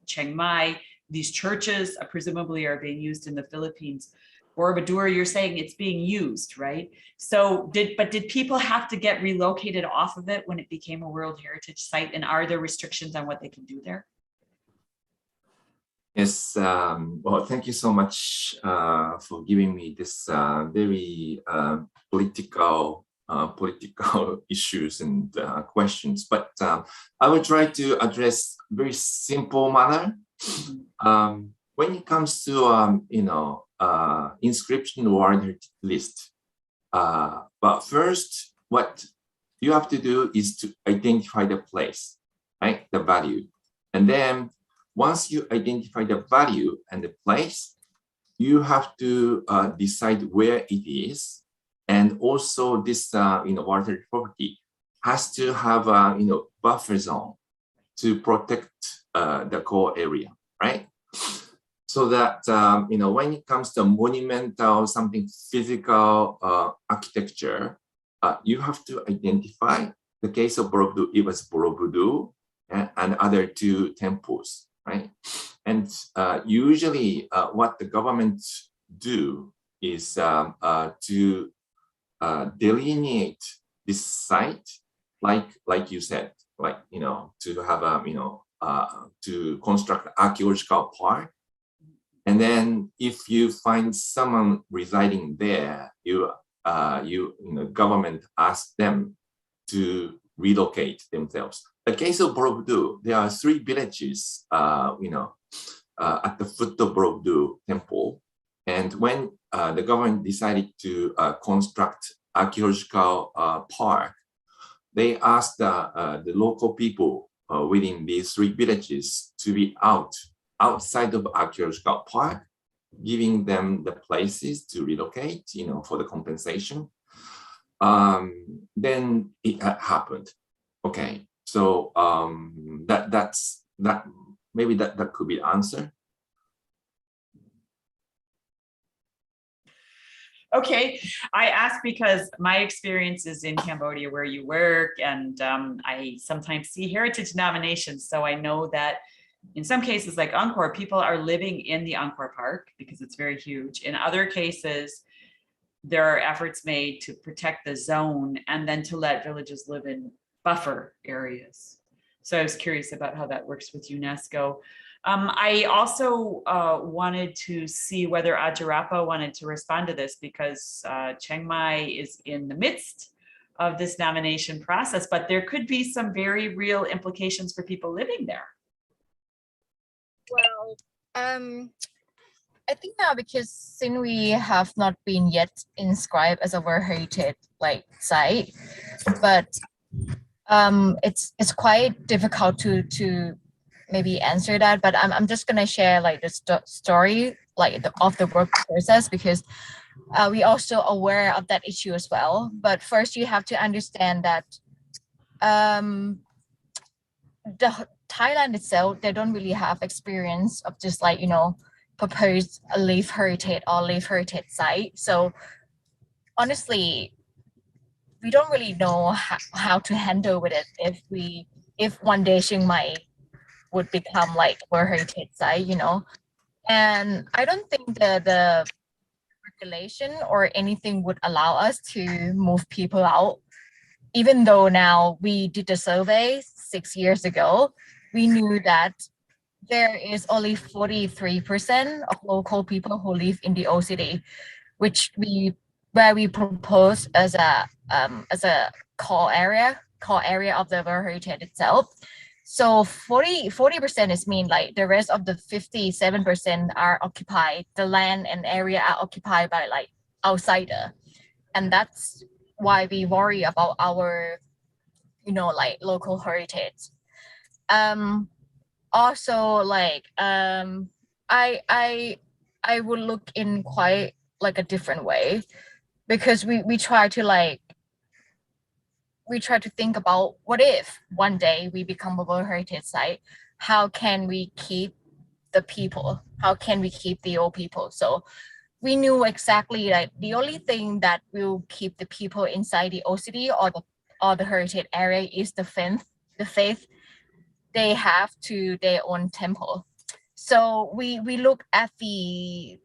Chiang Mai, these churches presumably are being used in the Philippines. Borobudur, you're saying it's being used, right? So did people have to get relocated off of it when it became a World Heritage Site? And are there restrictions on what they can do there?
Yes, well, thank you so much for giving me this very political issues and questions. But I will try to address very simple manner. When it comes to inscription World Heritage List, but first, what you have to do is to identify the place, right? The value, and then once you identify the value and the place, you have to decide where it is. And also this, water property has to have a, buffer zone to protect the core area, right? So that, when it comes to monumental, something physical architecture, you have to identify the case of Borobudur, it was Borobudur and other two temples, right? And usually what the government do is to delineate this site, like you said, to have a, to construct archaeological park. And then if you find someone residing there, government asks them to relocate themselves. The case of Borobudur, there are 3 villages, at the foot of Borobudur temple. And when the government decided to construct archaeological park, they asked the local people within these 3 villages to be outside of archaeological park, giving them the places to relocate, for the compensation. Then it happened. Okay, so maybe that could be the answer.
Okay, I ask because my experience is in Cambodia where you work, and I sometimes see heritage nominations. So I know that in some cases like Angkor, people are living in the Angkor Park because it's very huge. In other cases, there are efforts made to protect the zone and then to let villages live in buffer areas. So I was curious about how that works with UNESCO. I also wanted to see whether Ajarapa wanted to respond to this because Chiang Mai is in the midst of this nomination process, but there could be some very real implications for people living there.
Well, I think now because since we have not been yet inscribed as a World Heritage site, but it's quite difficult to maybe answer that. But I'm just gonna share the story of the work process because we also aware of that issue as well. But first, you have to understand that the Thailand itself, they don't really have experience of just propose a live heritage or live heritage site. So honestly, we don't really know how to handle with it if one day Chiang Mai would become World Heritage site, And I don't think the regulation or anything would allow us to move people out. Even though now we did the survey 6 years ago, we knew that there is only 43% of local people who live in the OCD, where we propose as a core area of the World Heritage itself. So 40% is mean the rest of the 57% are occupied. The land and area are occupied by outsider, and that's why we worry about our local heritage. Also I would look in quite a different way because we try to think about what if one day we become a World Heritage site, how can we keep the people, how can we keep the old people? So we knew exactly the only thing that will keep the people inside the OCD or the heritage area is the faith they have to their own temple. So we look at the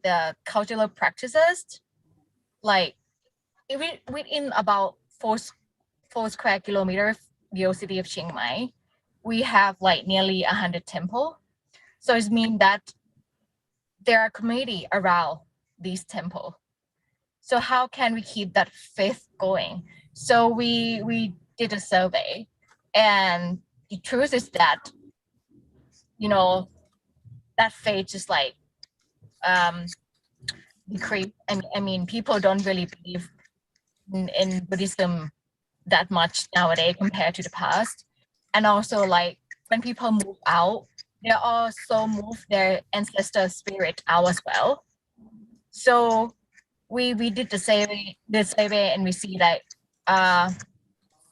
cultural practices, within about 4 square kilometers, the city of Chiang Mai, we have nearly 100 temples. So it means that there are community around these temples. So how can we keep that faith going? So we did a survey, and the truth is that that faith just decrease. I mean, people don't really believe in Buddhism that much nowadays compared to the past. And also when people move out, they also move their ancestor spirit out as well. So we did the survey and we see that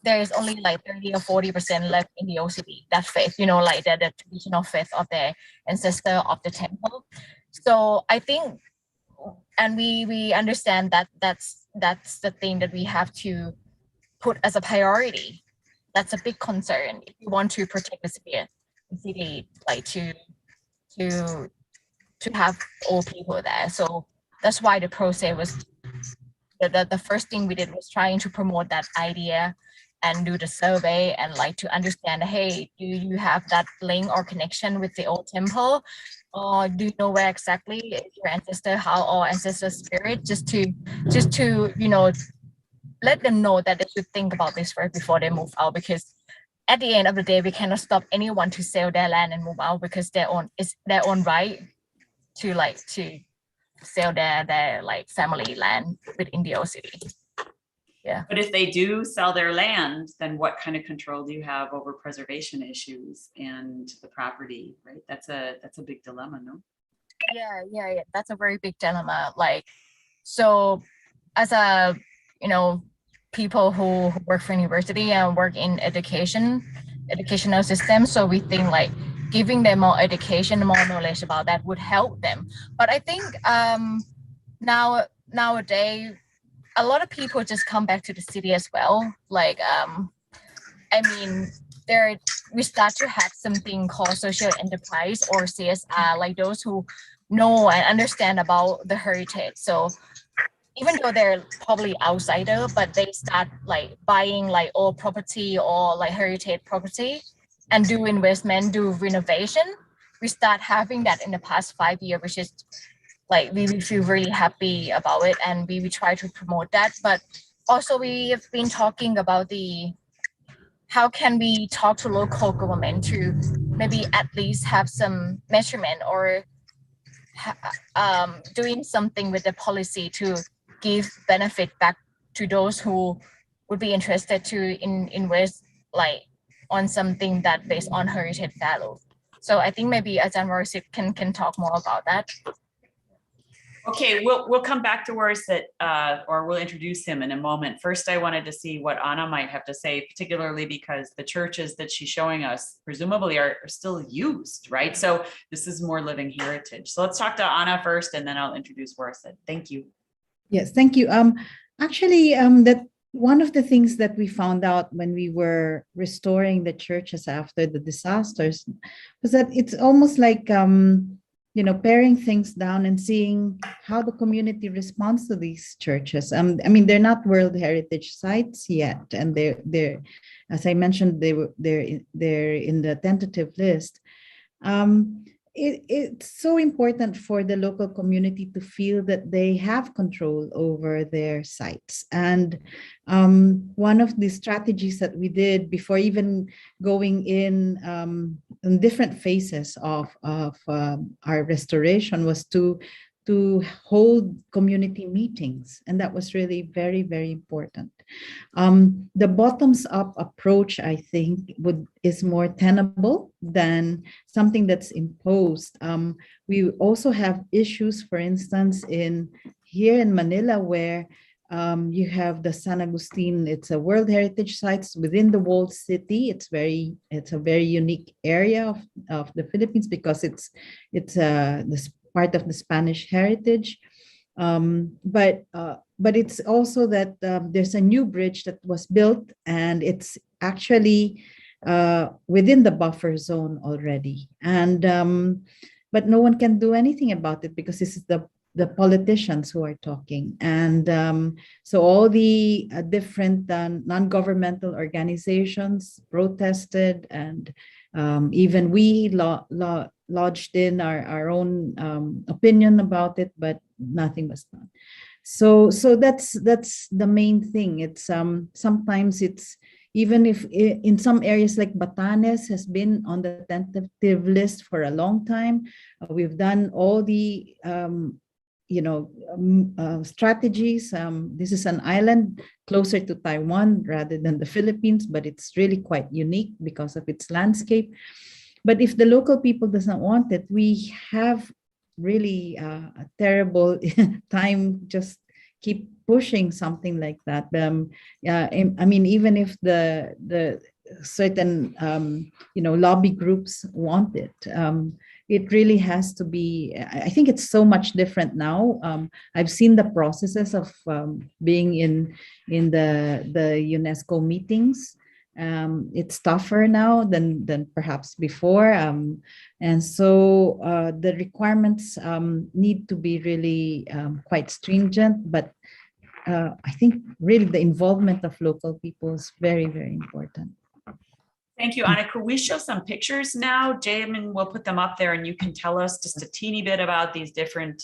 there is only like 30 or 40% left in the OCD, that faith, like the traditional faith of the ancestor of the temple. So I think, and we understand that that's the thing that we have to put as a priority. That's a big concern if you want to protect the city, like to have all people there. So that's why the process was the first thing we did was trying to promote that idea and do the survey and like to understand, hey, do you have that link or connection with the old temple? Or do you know where exactly is your ancestor, how our ancestor spirit, just to let them know that they should think about this first before they move out, because at the end of the day, we cannot stop anyone to sell their land and move out, because it's their own right to sell their like family land within the OCD. Yeah.
But if they do sell their land, then what kind of control do you have over preservation issues and the property, right? That's a big dilemma, no?
Yeah. That's a very big dilemma. Like, so as a, people who work for university and work in educational system, so we think like giving them more education, more knowledge about that would help them. But I think nowadays, a lot of people just come back to the city as well. Like, we start to have something called social enterprise or CSR, like those who know and understand about the heritage. So even though they're probably outsider, but they start like buying like old property or like heritage property and do investment, do renovation. We start having that in the past 5 years, which is like we feel really happy about it, and we try to promote that. But also we have been talking about how can we talk to local government to maybe at least have some measurement or doing something with the policy to give benefit back to those who would be interested to invest like on something that based on heritage value. So I think maybe Ajahn Warsit can talk more about that.
Okay, we'll come back to Warsit, or we'll introduce him in a moment. First, I wanted to see what Anna might have to say, particularly because the churches that she's showing us presumably are still used, right? So this is more living heritage. So let's talk to Anna first, and then I'll introduce Warsit. Thank you.
Yes, thank you. Actually, that one of the things that we found out when we were restoring the churches after the disasters was that it's almost like paring things down and seeing how the community responds to these churches. They're not World Heritage sites yet, and they're as I mentioned, they're in the tentative list. It's so important for the local community to feel that they have control over their sites. And one of the strategies that we did before even going in different phases of our restoration was to hold community meetings. And that was really very, very important. The bottoms-up approach, I think, is more tenable than something that's imposed. We also have issues, for instance, here in Manila, where you have the San Agustin. It's a World Heritage site within the walled city. It's a very unique area of the Philippines because it's this part of the Spanish heritage. But it's also that there's a new bridge that was built, and it's actually within the buffer zone already. And but no one can do anything about it because this is the politicians who are talking. And so all the different non-governmental organizations protested, and even we lodged in our own opinion about it, but nothing was done. So that's the main thing. It's sometimes it's, even if in some areas like Batanes has been on the tentative list for a long time, we've done all the strategies. This is an island closer to Taiwan rather than the Philippines, but it's really quite unique because of its landscape. But if the local people doesn't want it, we have really a terrible time just keep pushing something like that. Yeah, I mean, even if the certain lobby groups want it, it really has to be. I think it's so much different now. I've seen the processes of being in the UNESCO meetings. It's tougher now than perhaps before, and so the requirements need to be really quite stringent. But I think really the involvement of local people is very, very important.
Thank you, Anna. Could we show some pictures now? Jamin will put them up there and you can tell us just a teeny bit about these different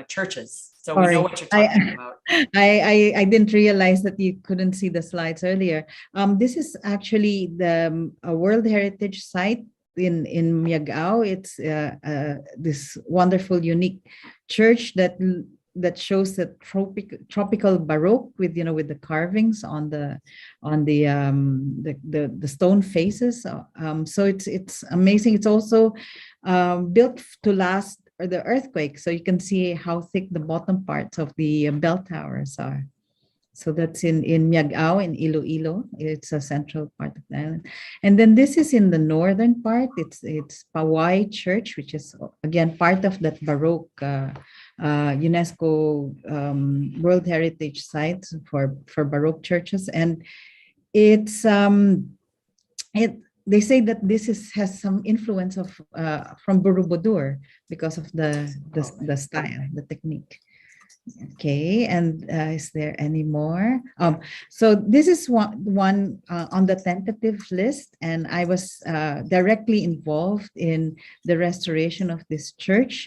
churches. So we know what you're talking about.
I didn't realize that you couldn't see the slides earlier. This is actually the World Heritage Site in Miagao. It's this wonderful, unique church that shows the tropical Baroque with with the carvings on the stone faces. So it's amazing. It's also built to last the earthquake, so you can see how thick the bottom parts of the bell towers are. So that's in Miagao in Iloilo. It's a central part of the island. And then this is in the northern part. It's Pawai Church, which is again part of that Baroque UNESCO World Heritage Sites for Baroque churches. And it's they say that this has some influence of from Borobudur because of the style, the technique. Okay, and is there any more? So this is one on the tentative list, and I was directly involved in the restoration of this church.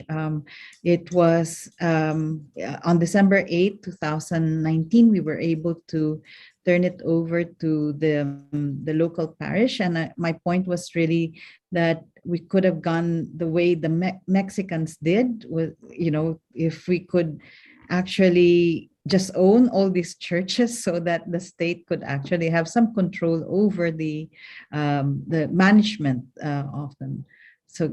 It was on December 8, 2019, we were able to turn it over to the local parish, and my point was really that we could have gone the way the Mexicans did, with if we could actually just own all these churches so that the state could actually have some control over the management of them. So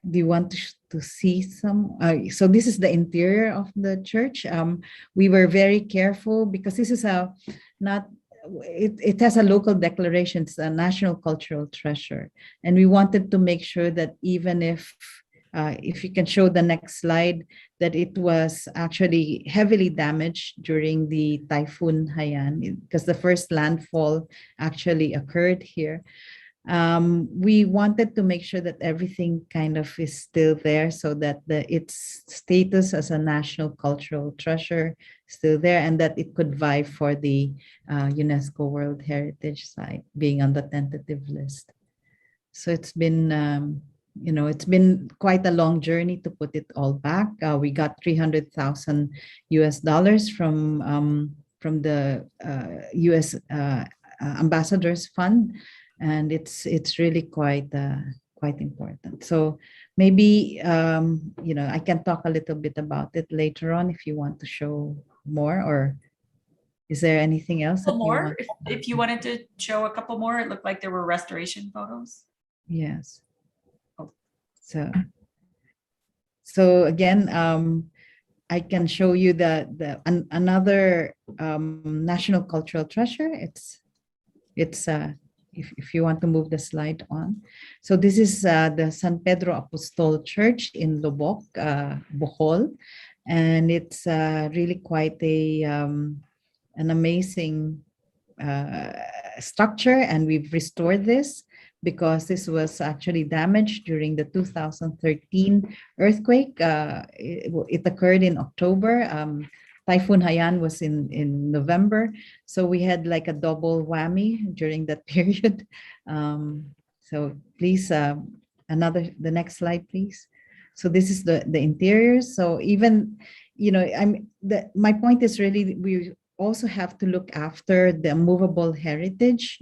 do you want to see some? So this is the interior of the church. We were very careful because this is it has a local declaration. It's a national cultural treasure. And we wanted to make sure that even if you can show the next slide, that it was actually heavily damaged during the Typhoon Haiyan, because the first landfall actually occurred here. We wanted to make sure that everything kind of is still there, so that its status as a national cultural treasure is still there, and that it could vie for the UNESCO World Heritage Site, being on the tentative list. So it's been it's been quite a long journey to put it all back. We got $300,000 from the US Ambassadors Fund, and it's really quite important. So maybe I can talk a little bit about it later on if you want to show more, or is there anything else?
More, if you wanted to show a couple more. It looked like there were restoration photos.
Yes. So again, I can show you another national cultural treasure. It's if you want to move the slide on. So this is the San Pedro Apostol Church in Lobok, Bohol, and it's really quite an amazing structure, and we've restored this because this was actually damaged during the 2013 earthquake. It occurred in October. Typhoon Haiyan was in November. So we had like a double whammy during that period. So please, the next slide, please. So this is the interior. So even, my point is really, we also have to look after the movable heritage.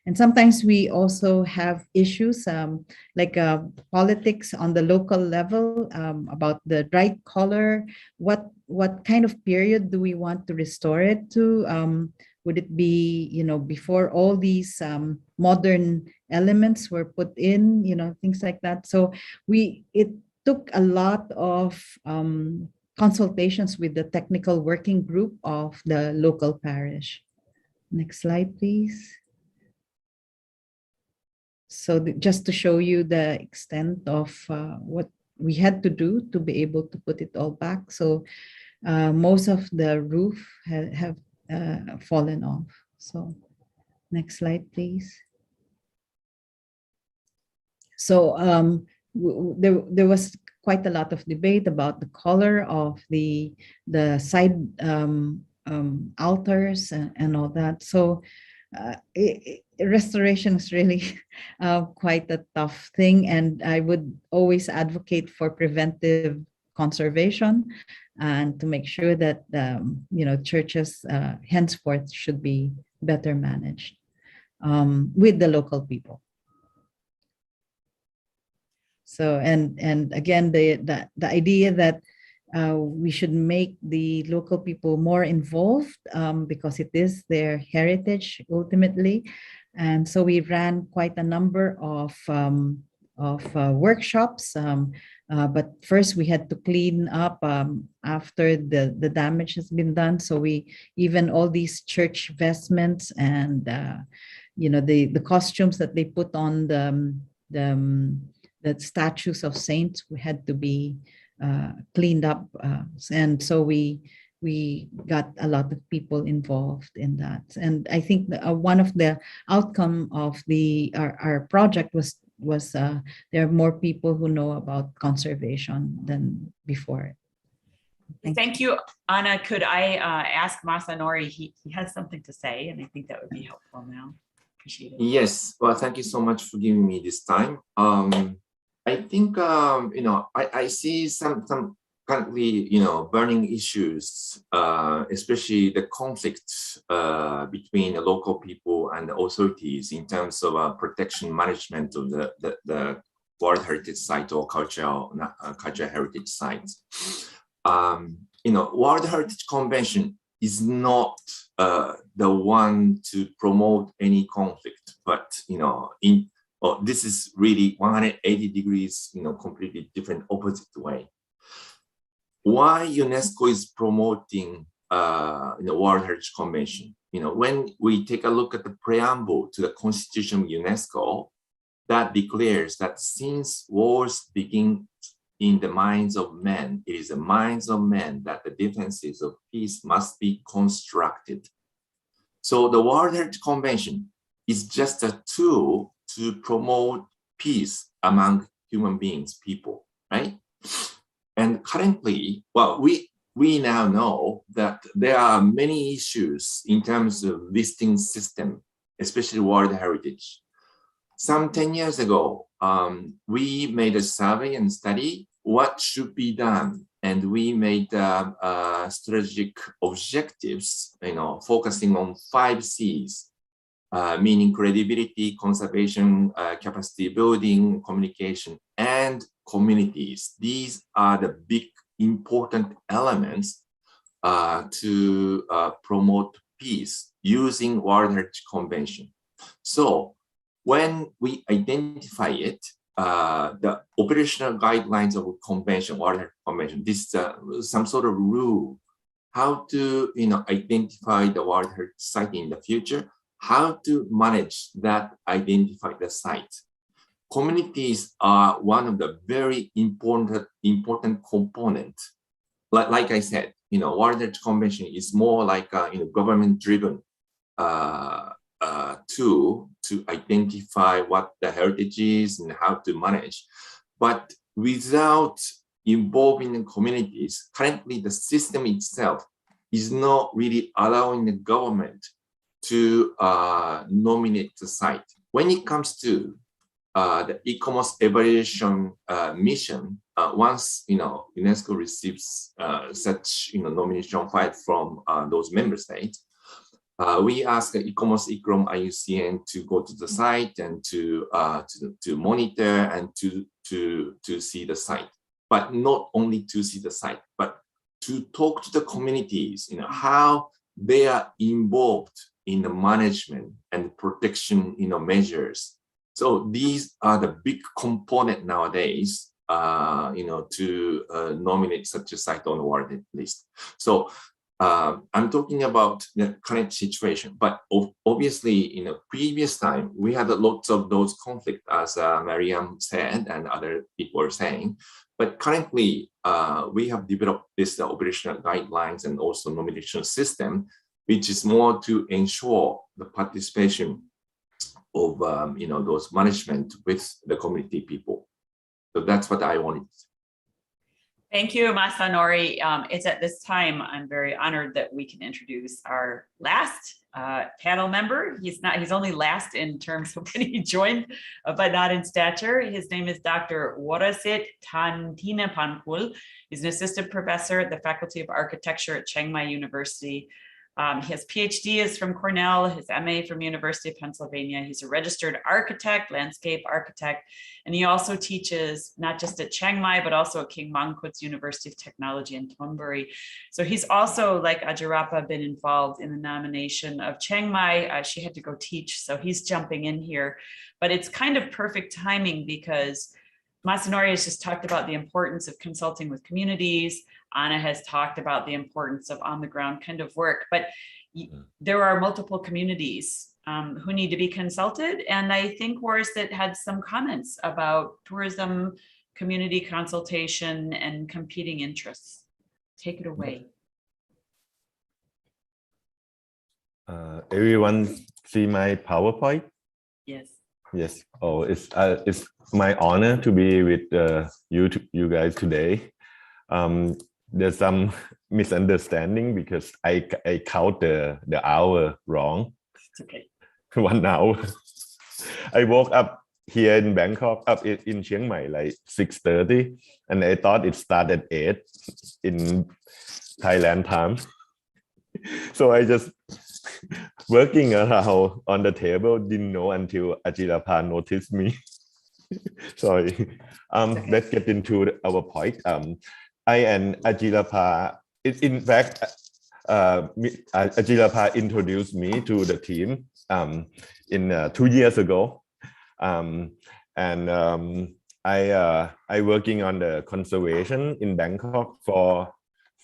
And sometimes we also have issues like politics on the local level about the right color. What kind of period do we want to restore it to? Would it be, before all these modern elements were put in, things like that. So took a lot of consultations with the technical working group of the local parish. Next slide, please. So just to show you the extent of what we had to do to be able to put it all back. So most of the roof have fallen off. So next slide, please. So there was quite a lot of debate about the color of the side altars and all that. So restoration is really quite a tough thing, and I would always advocate for preventive conservation and to make sure that churches henceforth should be better managed with the local people. So and again, the idea that we should make the local people more involved because it is their heritage ultimately. And so we ran quite a number of workshops. But first we had to clean up after the damage has been done. So we even all these church vestments and the costumes that they put on the statues of saints had to be cleaned up, and so we got a lot of people involved in that. And I think one of the outcome of our project was there are more people who know about conservation than before.
Thank you, Anna. Could I ask Masanori? He has something to say, and I think that would be helpful now. Appreciate it.
Yes, well, thank you so much for giving me this time. I think I see some currently burning issues, especially the conflict between the local people and the authorities in terms of protection management of the World Heritage Site or cultural heritage sites. World Heritage Convention is not the one to promote any conflict, but this is really 180 degrees, completely different opposite way. Why UNESCO is promoting the World Heritage Convention? When we take a look at the preamble to the Constitution of UNESCO, that declares that since wars begin in the minds of men, it is the minds of men that the defenses of peace must be constructed. So the World Heritage Convention is just a tool to promote peace among human beings, people, right? And currently, well, we now know that there are many issues in terms of listing system, especially World Heritage. Some 10 years ago, we made a survey and study what should be done. And we made strategic objectives, focusing on 5 C's. Meaning credibility, conservation, capacity building, communication, and communities. These are the big important elements to promote peace using World Heritage Convention. So when we identify it, the operational guidelines of convention, World Heritage Convention, this is some sort of rule, how to identify the World Heritage Site in the future, how to manage that, identify the site. Communities are one of the very important components. Like I said, World Heritage Convention is more like a government-driven tool to identify what the heritage is and how to manage. But without involving the communities, currently the system itself is not really allowing the government to nominate the site. When it comes to the ICOMOS evaluation mission, once UNESCO receives such nomination file from those member states, we ask ICOMOS, ICROM, IUCN to go to the site and to monitor and to see the site. But not only to see the site, but to talk to the communities, how they are involved in the management and protection, measures. So these are the big component nowadays to nominate such a site on the warranted list. So I'm talking about the current situation, but obviously, previous time, we had lots of those conflicts, as Mariam said, and other people are saying. But currently, we have developed this operational guidelines and also nomination system, which is more to ensure the participation of those management with the community people. So that's what I wanted.
Thank you, Masanori. It's at this time I'm very honored that we can introduce our last panel member. He's only last in terms of when he joined, but not in stature. His name is Dr. Worasit Tantinapankul. He's an assistant professor at the Faculty of Architecture at Chiang Mai University. His PhD is from Cornell, his MA from University of Pennsylvania. He's a registered architect, landscape architect, and he also teaches not just at Chiang Mai, but also at King Mongkut's University of Technology in Thonburi. So he's also, like Ajirapa, been involved in the nomination of Chiang Mai. She had to go teach, so he's jumping in here. But it's kind of perfect timing because Masanori has just talked about the importance of consulting with communities. Anna has talked about the importance of on-the-ground kind of work, but there are multiple communities who need to be consulted. And I think Worasit had some comments about tourism, community consultation, and competing interests. Take it away.
Everyone see my PowerPoint?
Yes.
Yes. Oh, it's my honor to be with you guys today. There's some misunderstanding because I count the hour wrong.
It's okay.
1 hour. I woke up here in Bangkok, up in Chiang Mai, like 6:30, and I thought it started 8 in Thailand time. So I just working around on the table, didn't know until Ajirapa noticed me. Sorry.
Okay.
Let's get into our point. I and Ajirapa, in fact, Ajirapa introduced me to the team in 2 years ago, I working on the conservation in Bangkok for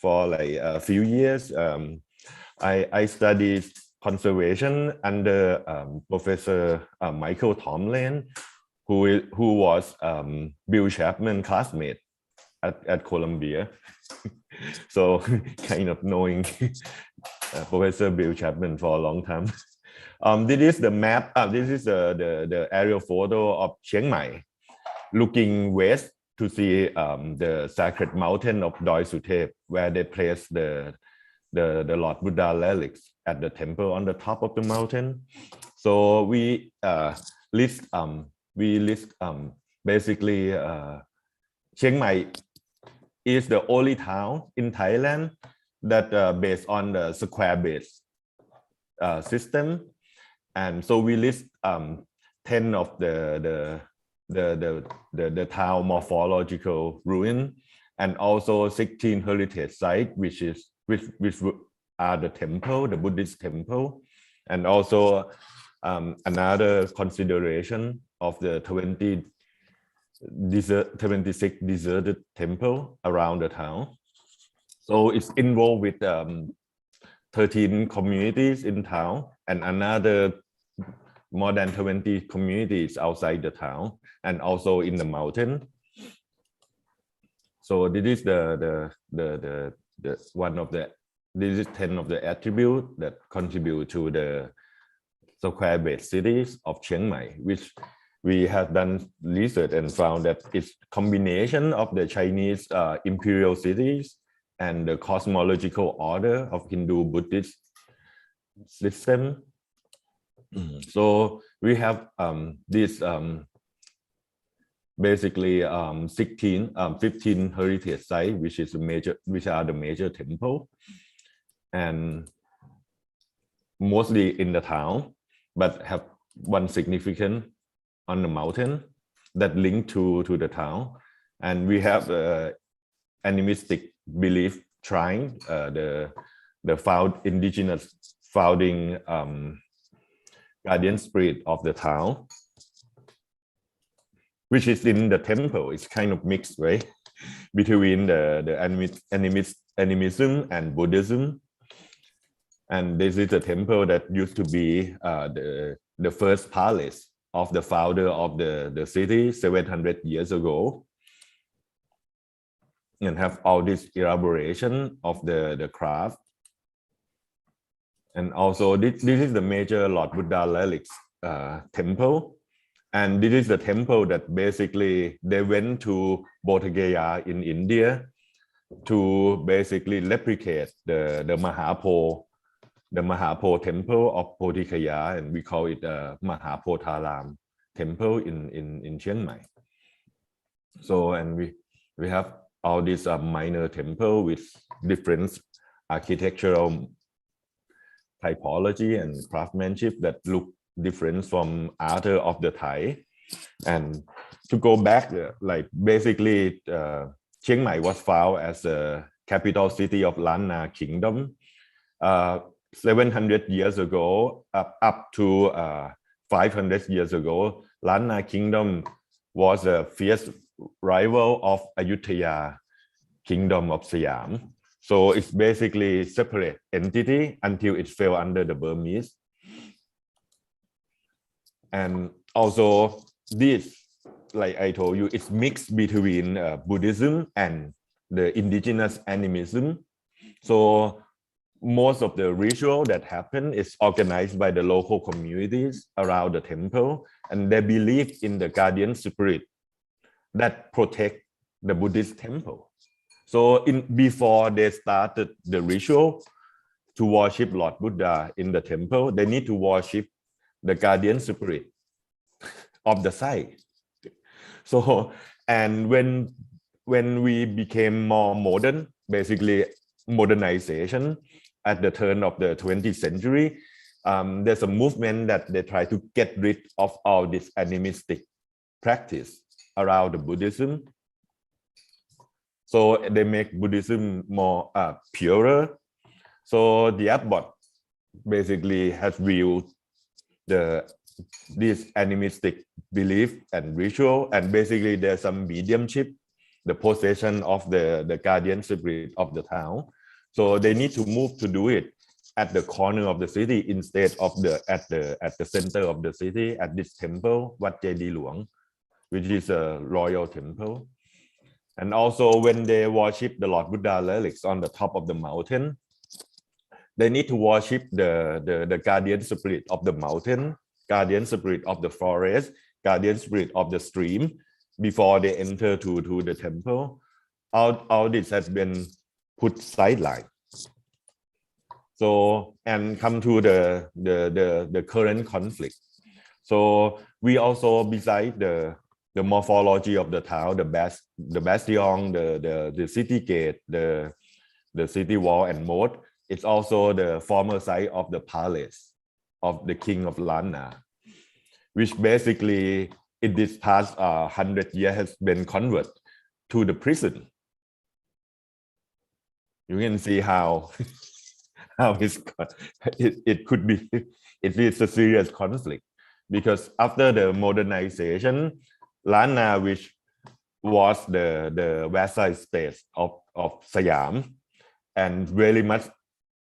like a few years. I studied conservation under Professor Michael Tomlin, who was Bill Chapman classmate at Columbia. So kind of knowing Professor Bill Chapman for a long time. This is the map. This is the aerial photo of Chiang Mai, looking west to see the sacred mountain of Doi Suthep, where they place the Lord Buddha relics at the temple on the top of the mountain. So we list basically Chiang Mai is the only town in Thailand that based on the square-based system, and so we list 10 of the town morphological ruin, and also 16 heritage sites, which are the temple, the Buddhist temple, and also another consideration of the 26 deserted temple around the town. So it's involved with 13 communities in town and another more than 20 communities outside the town and also in the mountain. So this is this is 10 of the attributes that contribute to the square-based cities of Chiang Mai, which we have done research and found that it's combination of the Chinese imperial cities and the cosmological order of Hindu-Buddhist system. So we have this basically 15 heritage sites, which are the major temple, and mostly in the town, but have one significant on the mountain that link to the town. And we have animistic belief shrine, the indigenous founding guardian spirit of the town. which is in the temple. It's kind of mixed, right, between the animism and Buddhism. And this is a temple that used to be the first palace of the founder of the city 700 years ago, and have all this elaboration of the craft. And also this is the major Lord Buddha relics temple. And this is the temple that basically they went to Bodh Gaya in India to basically replicate the Mahapo temple of Bodhikaya, and we call it Mahapotharam temple in Chiang Mai. So, and we have all these minor temple with different architectural typology and craftsmanship that look different from other of the Thai. And to go back, like basically Chiang Mai was founded as a capital city of Lan Na Kingdom 700 years ago, up to 500 years ago. Lan Na Kingdom was a fierce rival of Ayutthaya Kingdom of Siam. So it's basically separate entity until it fell under the Burmese. And also this, like I told you, it's mixed between Buddhism and the indigenous animism. So most of the ritual that happen is organized by the local communities around the temple, and they believe in the guardian spirit that protect the Buddhist temple. So before they started the ritual to worship Lord Buddha in the temple, they need to worship the guardian spirit of the site. So, and when we became more modern, basically modernization at the turn of the 20th century, there's a movement that they try to get rid of all this animistic practice around the Buddhism. So they make Buddhism more purer. So the abbot basically has viewed this animistic belief and ritual, and basically there's some mediumship, the possession of the guardian spirit of the town. So they need to move to do it at the corner of the city instead of at the center of the city, at this temple, Wat Chedi Luang, which is a royal temple. And also when they worship the Lord Buddha relics on the top of the mountain, they need to worship the guardian spirit of the mountain, guardian spirit of the forest, guardian spirit of the stream before they enter to the temple. All this has been put sideline. So, and come to the current conflict. So we also, beside the morphology of the town, the bastion, the city gate, the city wall and moat, it's also the former site of the palace of the king of Lan Na, which basically in this past 100 years has been converted to the prison. You can see how it could be, it is a serious conflict, because after the modernization, Lan Na, which was the vassal state of Siam, and very much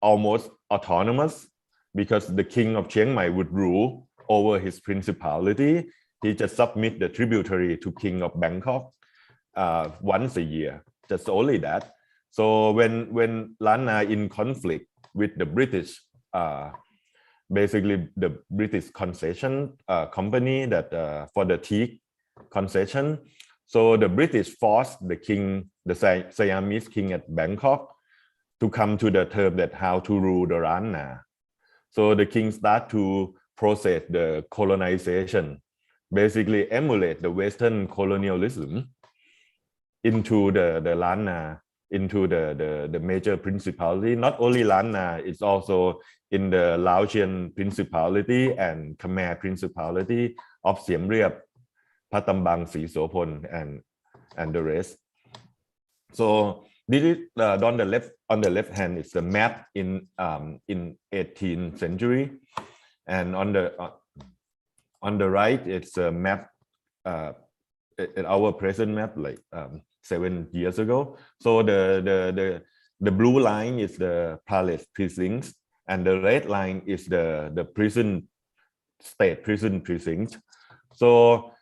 almost autonomous, because the king of Chiang Mai would rule over his principality. He just submit the tributary to king of Bangkok once a year, just only that. So when Lan Na in conflict with the British, basically the British concession company that for the teak concession, so the British forced the king, the Siamese king at Bangkok, to come to the term that how to rule the Lan Na. So the king start to process the colonization, basically emulate the Western colonialism into the Lan Na, into the major principality. Not only Lan Na, it's also in the Laotian principality and Khmer principality of Siem Reap, Patambang, Sri Sopon, and the rest. So this is on the left hand is the map in 18th century, and on the right it's a map in our present map like 7 years ago. So the blue line is the palace precincts, and the red line is the prison, state prison precinct. So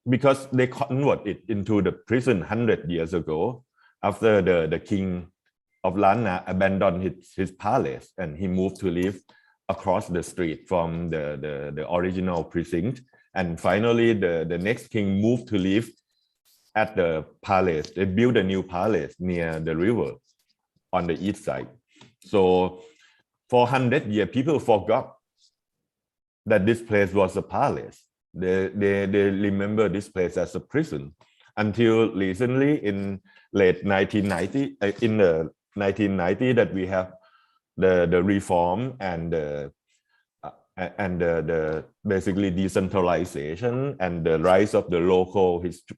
because they convert it into the prison 100 years ago, after the king of Lanna abandoned his palace and he moved to live across the street from the original precinct. And finally, the next king moved to live at the palace. They built a new palace near the river on the east side. So for 100 years, people forgot that this place was a palace. They remember this place as a prison until recently in late 1990, in the 1990 that we have the reform and the basically decentralization and the rise of the localism,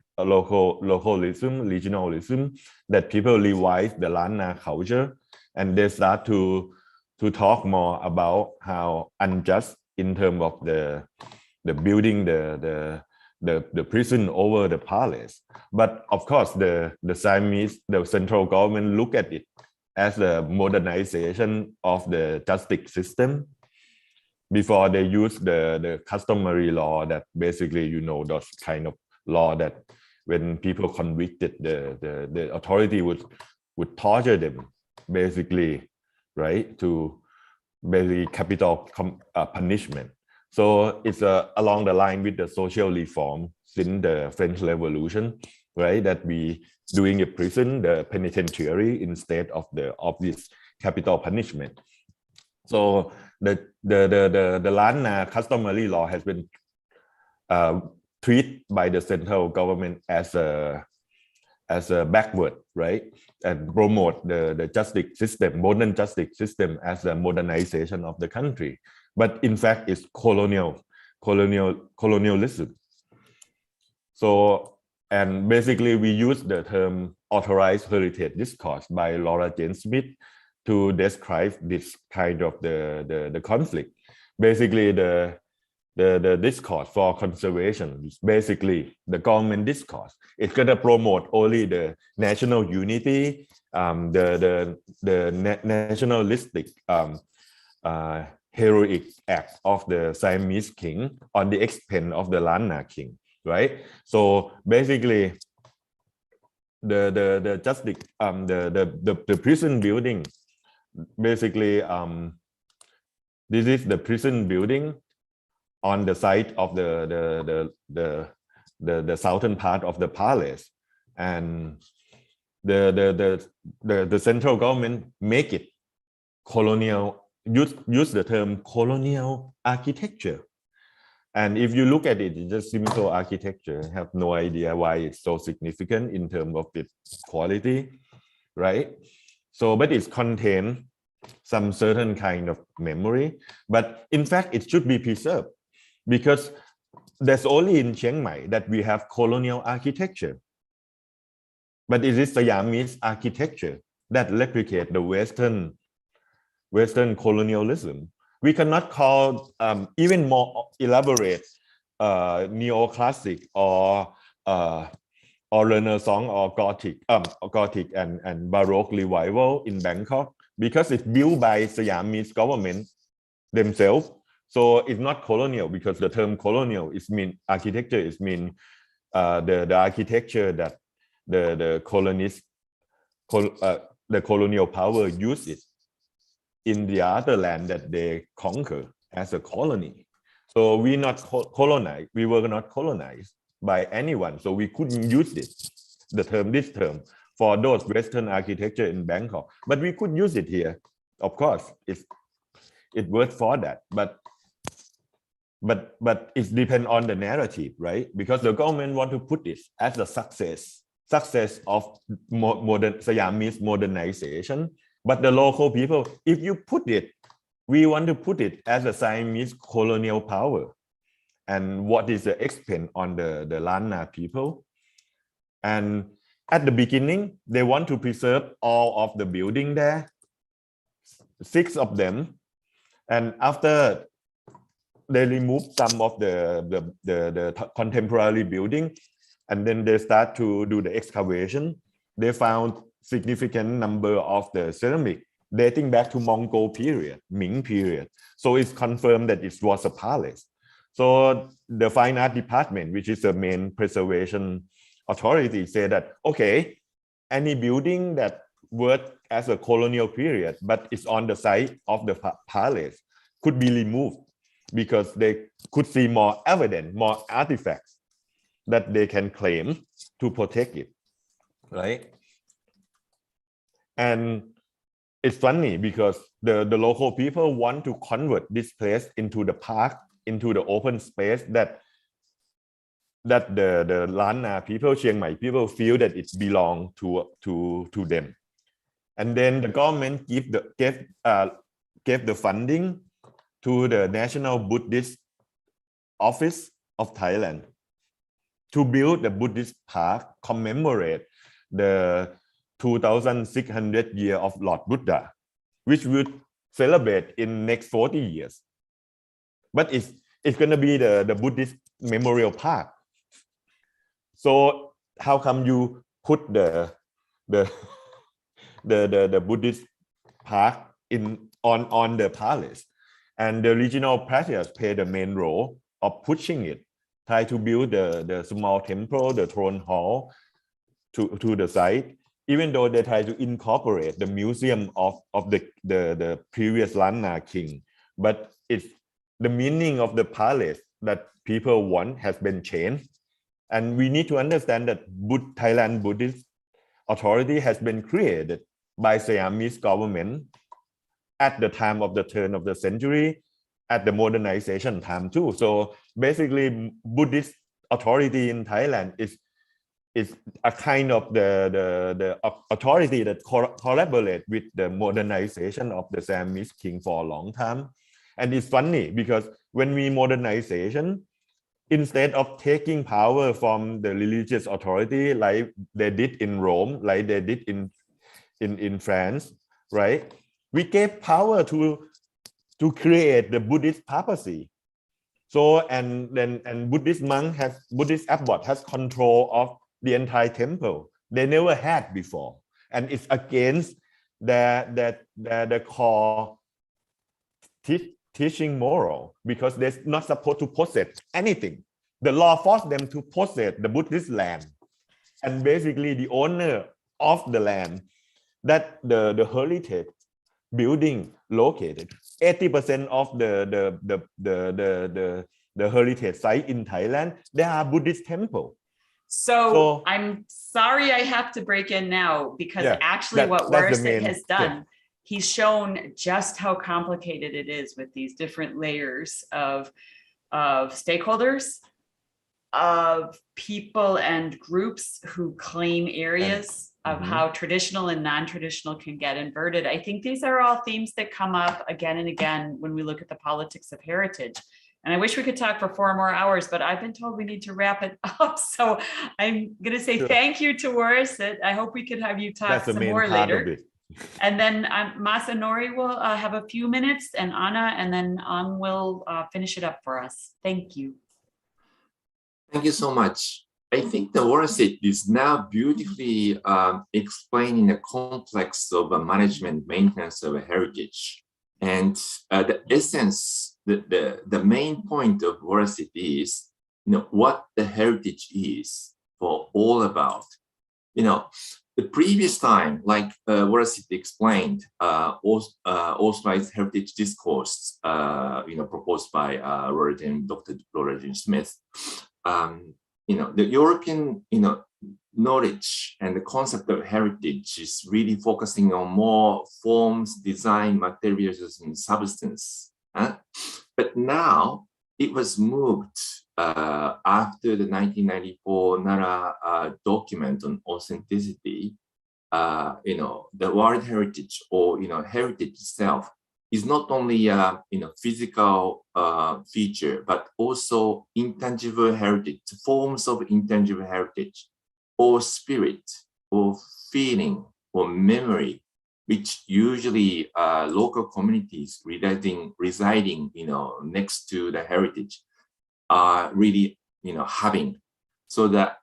regionalism, that people revise the Lanna culture, and they start to talk more about how unjust in terms of the building the prison over the palace. But of course, the Siamese, the central government look at it as the modernization of the justice system. Before they use the customary law that basically, those kind of law that when people convicted, the authority would torture them, basically, right, to basically capital punishment. So it's along the line with the social reform since the French Revolution, right, that we doing a prison, the penitentiary, instead of this capital punishment. So the Lanna customary law has been treated by the central government as a backward, right, and promote the justice system, modern justice system, as a modernization of the country. But in fact, it's colonialism. So, and basically we use the term authorized heritage discourse by Laura Jane Smith to describe this kind of the conflict. Basically, the discourse for conservation is basically the government discourse. It's gonna promote only the national unity, the nationalistic heroic act of the Siamese king on the expense of the Lanna king, right? So basically, the justice, the prison building, basically, this is the prison building on the site of the southern part of the palace, and the central government make it colonial. Use the term colonial architecture. And if you look at it, it's just simple architecture. I have no idea why it's so significant in terms of its quality, right? So, but it's contained some certain kind of memory. But in fact, it should be preserved, because there's only in Chiang Mai that we have colonial architecture. But it is Siamese architecture that replicate the Western colonialism. We cannot call even more elaborate neoclassic or Renaissance or Gothic and Baroque revival in Bangkok, because it's built by Siamese government themselves. So it's not colonial, because the term colonial is mean architecture is mean the architecture that the colonists, the colonial power uses in the other land that they conquer as a colony. So we not colonized. We were not colonized by anyone. So we couldn't use this term for those Western architecture in Bangkok. But we could use it here. Of course, it works for that. But it depends on the narrative, right? Because the government want to put this as a success of modern Siamese modernization. But the local people, if you put it, we want to put it as a Siamese colonial power. And what is the expense on the Lanna people? And at the beginning, they want to preserve all of the building there, 6 of them. And after they remove some of the contemporary building, And then they start to do the excavation. They found significant number of the ceramic dating back to Mongol period, Ming period. So it's confirmed that it was a palace. So the Fine Art Department, which is the main preservation authority, said that, okay, any building that worked as a colonial period, but it's on the site of the palace, could be removed because they could see more evidence, more artifacts that they can claim to protect it, right? And it's funny because the local people want to convert this place into the park, into the open space that the Lan Na people, Chiang Mai people feel that it belongs to them. And then the government gave the funding to the National Buddhist Office of Thailand to build the Buddhist park, commemorate the 2,600 years of Lord Buddha, which would celebrate in next 40 years. But it's going to be the Buddhist Memorial Park. So how come you put the Buddhist park on the palace? And the regional patriarchs play the main role of pushing it, try to build the small temple, the throne hall to the site, even though they try to incorporate the museum of the previous Lan Na king. But it's the meaning of the palace that people want has been changed. And we need to understand that Thailand Buddhist Authority has been created by Siamese government at the time of the turn of the century, at the modernization time too. So basically, Buddhist authority in Thailand is a kind of the authority that collaborate with the modernization of the Siamese king for a long time. And it's funny because when we modernization, instead of taking power from the religious authority like they did in Rome, like they did in France, right? We gave power to create the Buddhist papacy. So and Buddhist monk Buddhist abbot has control of the entire temple. They never had before, and it's against the core teaching moral, because they're not supposed to possess anything. The law forced them to possess the Buddhist land, and basically the owner of the land that the heritage building located. 80% of the heritage site in Thailand, they are Buddhist temple.
So I'm sorry I have to break in now, because actually what Warsit has done, he's shown just how complicated it is with these different layers of stakeholders, of people and groups who claim areas, of how traditional and non-traditional can get inverted. I think these are all themes that come up again and again when we look at the politics of heritage. And I wish we could talk for 4 more hours, but I've been told we need to wrap it up. So I'm going to say thank you to Warsit. I hope we could have you talk some more later. And then Masanori will have a few minutes, and Anna, and then Ang will finish it up for us. Thank you.
Thank you so much. I think the Warsit is now beautifully explaining the complex of management maintenance of a heritage. And the essence, the main point of Warsit is, what the heritage is for all about. The previous time, like Warsit explained, authorized heritage discourse, proposed by Dr. Roger Smith. The European, knowledge and the concept of heritage is really focusing on more forms, design, materials, and substance. But now it was moved after the 1994 NARA document on authenticity. The world heritage, or heritage itself, is not only physical feature, but also intangible heritage, forms of intangible heritage, or spirit, or feeling, or memory, which usually local communities residing next to the heritage are really having. So that,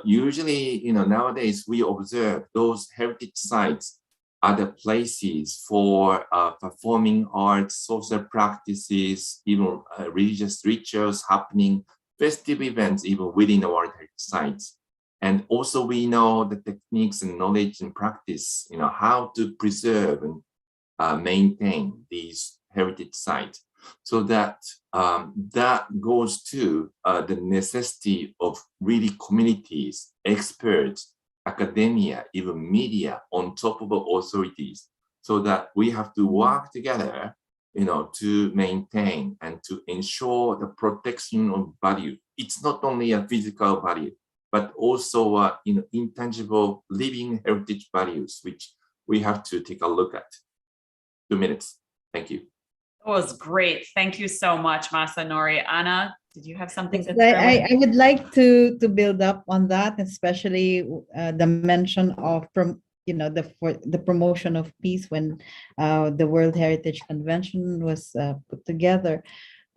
usually, nowadays we observe those heritage sites are the places for performing arts, social practices, even religious rituals happening, festive events, even within our heritage sites. And also we know the techniques and knowledge and practice, how to preserve and maintain these heritage sites. So that that goes to the necessity of really communities, experts, academia, even media on top of authorities, so that we have to work together, to maintain and to ensure the protection of value. It's not only a physical value, but also intangible living heritage values, which we have to take a look at. 2 minutes. Thank you.
That was great. Thank you so much, Masanori. Anna, did you have something to
I would like to build up on that, especially the mention of the promotion of peace when the World Heritage Convention was put together.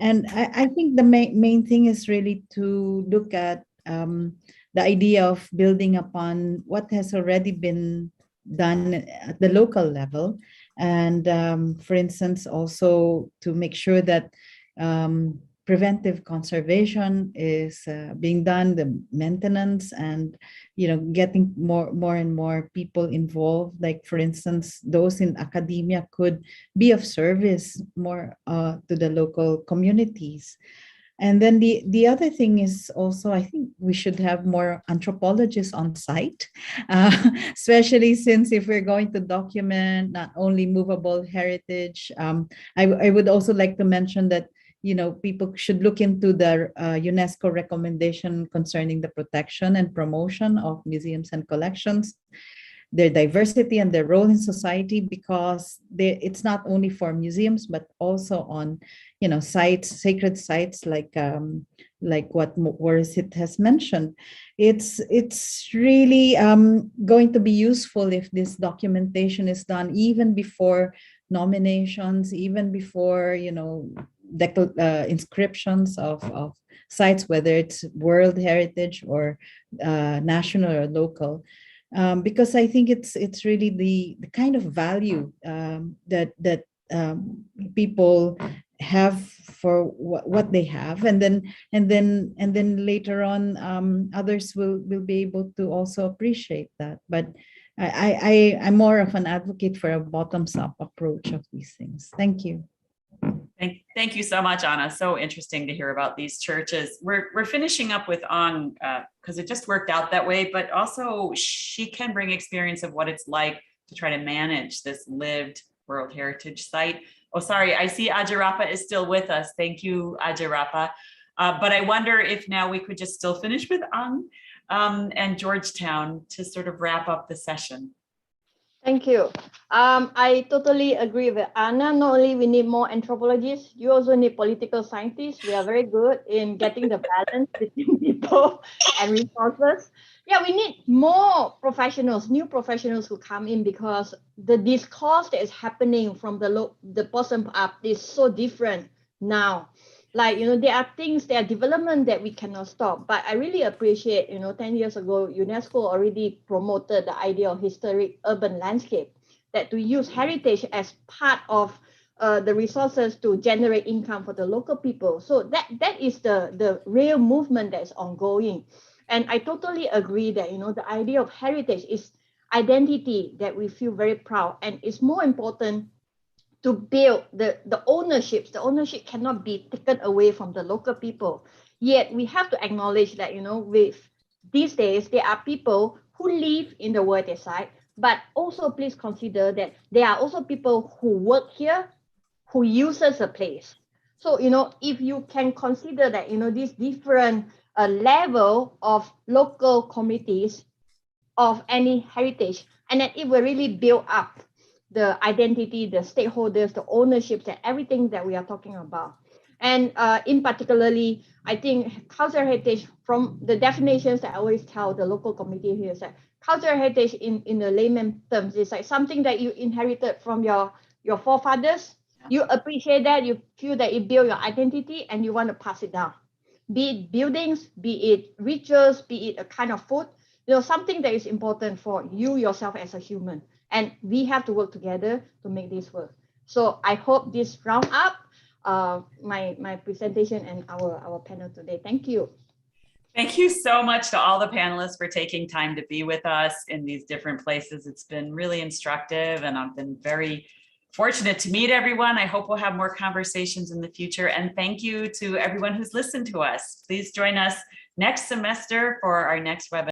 And I think the main thing is really to look at the idea of building upon what has already been done at the local level. And for instance, also to make sure that preventive conservation is being done, the maintenance, and getting more and more people involved. Like for instance, those in academia could be of service more to the local communities. And then the other thing is also, I think we should have more anthropologists on site, especially since if we're going to document not only movable heritage. I would also like to mention that people should look into the UNESCO recommendation concerning the protection and promotion of museums and collections, their diversity and their role in society, because it's not only for museums, but also on, sites, sacred sites, like what Warisit has mentioned. It's really going to be useful if this documentation is done even before nominations, even before, inscriptions of sites, whether it's World Heritage or national or local. Because I think it's really the kind of value that people have for what they have, and then later on others will be able to also appreciate that. But I'm more of an advocate for a bottoms-up approach of these things. Thank you.
Thank you so much, Anna. So interesting to hear about these churches. We're finishing up with Ang because it just worked out that way, but also she can bring experience of what it's like to try to manage this lived World Heritage site. Oh, sorry, I see Ajarapa is still with us. Thank you, Ajarapa. But I wonder if now we could just still finish with Ang and Georgetown to sort of wrap up the session.
Thank you. I totally agree with Anna. Not only we need more anthropologists, you also need political scientists. We are very good in getting the balance between people and resources. Yeah, we need more professionals, new professionals who come in, because the discourse that is happening from the bottom up is so different now. Like, there are things, there are development that we cannot stop. But I really appreciate, 10 years ago, UNESCO already promoted the idea of historic urban landscape, that to use heritage as part of the resources to generate income for the local people. So that is the real movement that is ongoing. And I totally agree that, the idea of heritage is identity that we feel very proud. And it's more important to build the ownership. The ownership cannot be taken away from the local people. Yet we have to acknowledge that, with these days, there are people who live in the World Heritage Site, but also please consider that there are also people who work here, who uses the place. So, if you can consider that, this different level of local communities of any heritage, and then it will really build up the identity, the stakeholders, the ownerships, and everything that we are talking about. And in particularly, I think cultural heritage, from the definitions that I always tell the local community here, is that cultural heritage in the layman terms is like something that you inherited from your forefathers. You appreciate that, you feel that it built your identity, and you want to pass it down. be it buildings, be it rituals, be it a kind of food, something that is important for you yourself as a human. And we have to work together to make this work. So I hope this round up my presentation and our panel today. Thank you.
Thank you so much to all the panelists for taking time to be with us in these different places. It's been really instructive, and I've been very fortunate to meet everyone. I hope we'll have more conversations in the future. And thank you to everyone who's listened to us. Please join us next semester for our next webinar.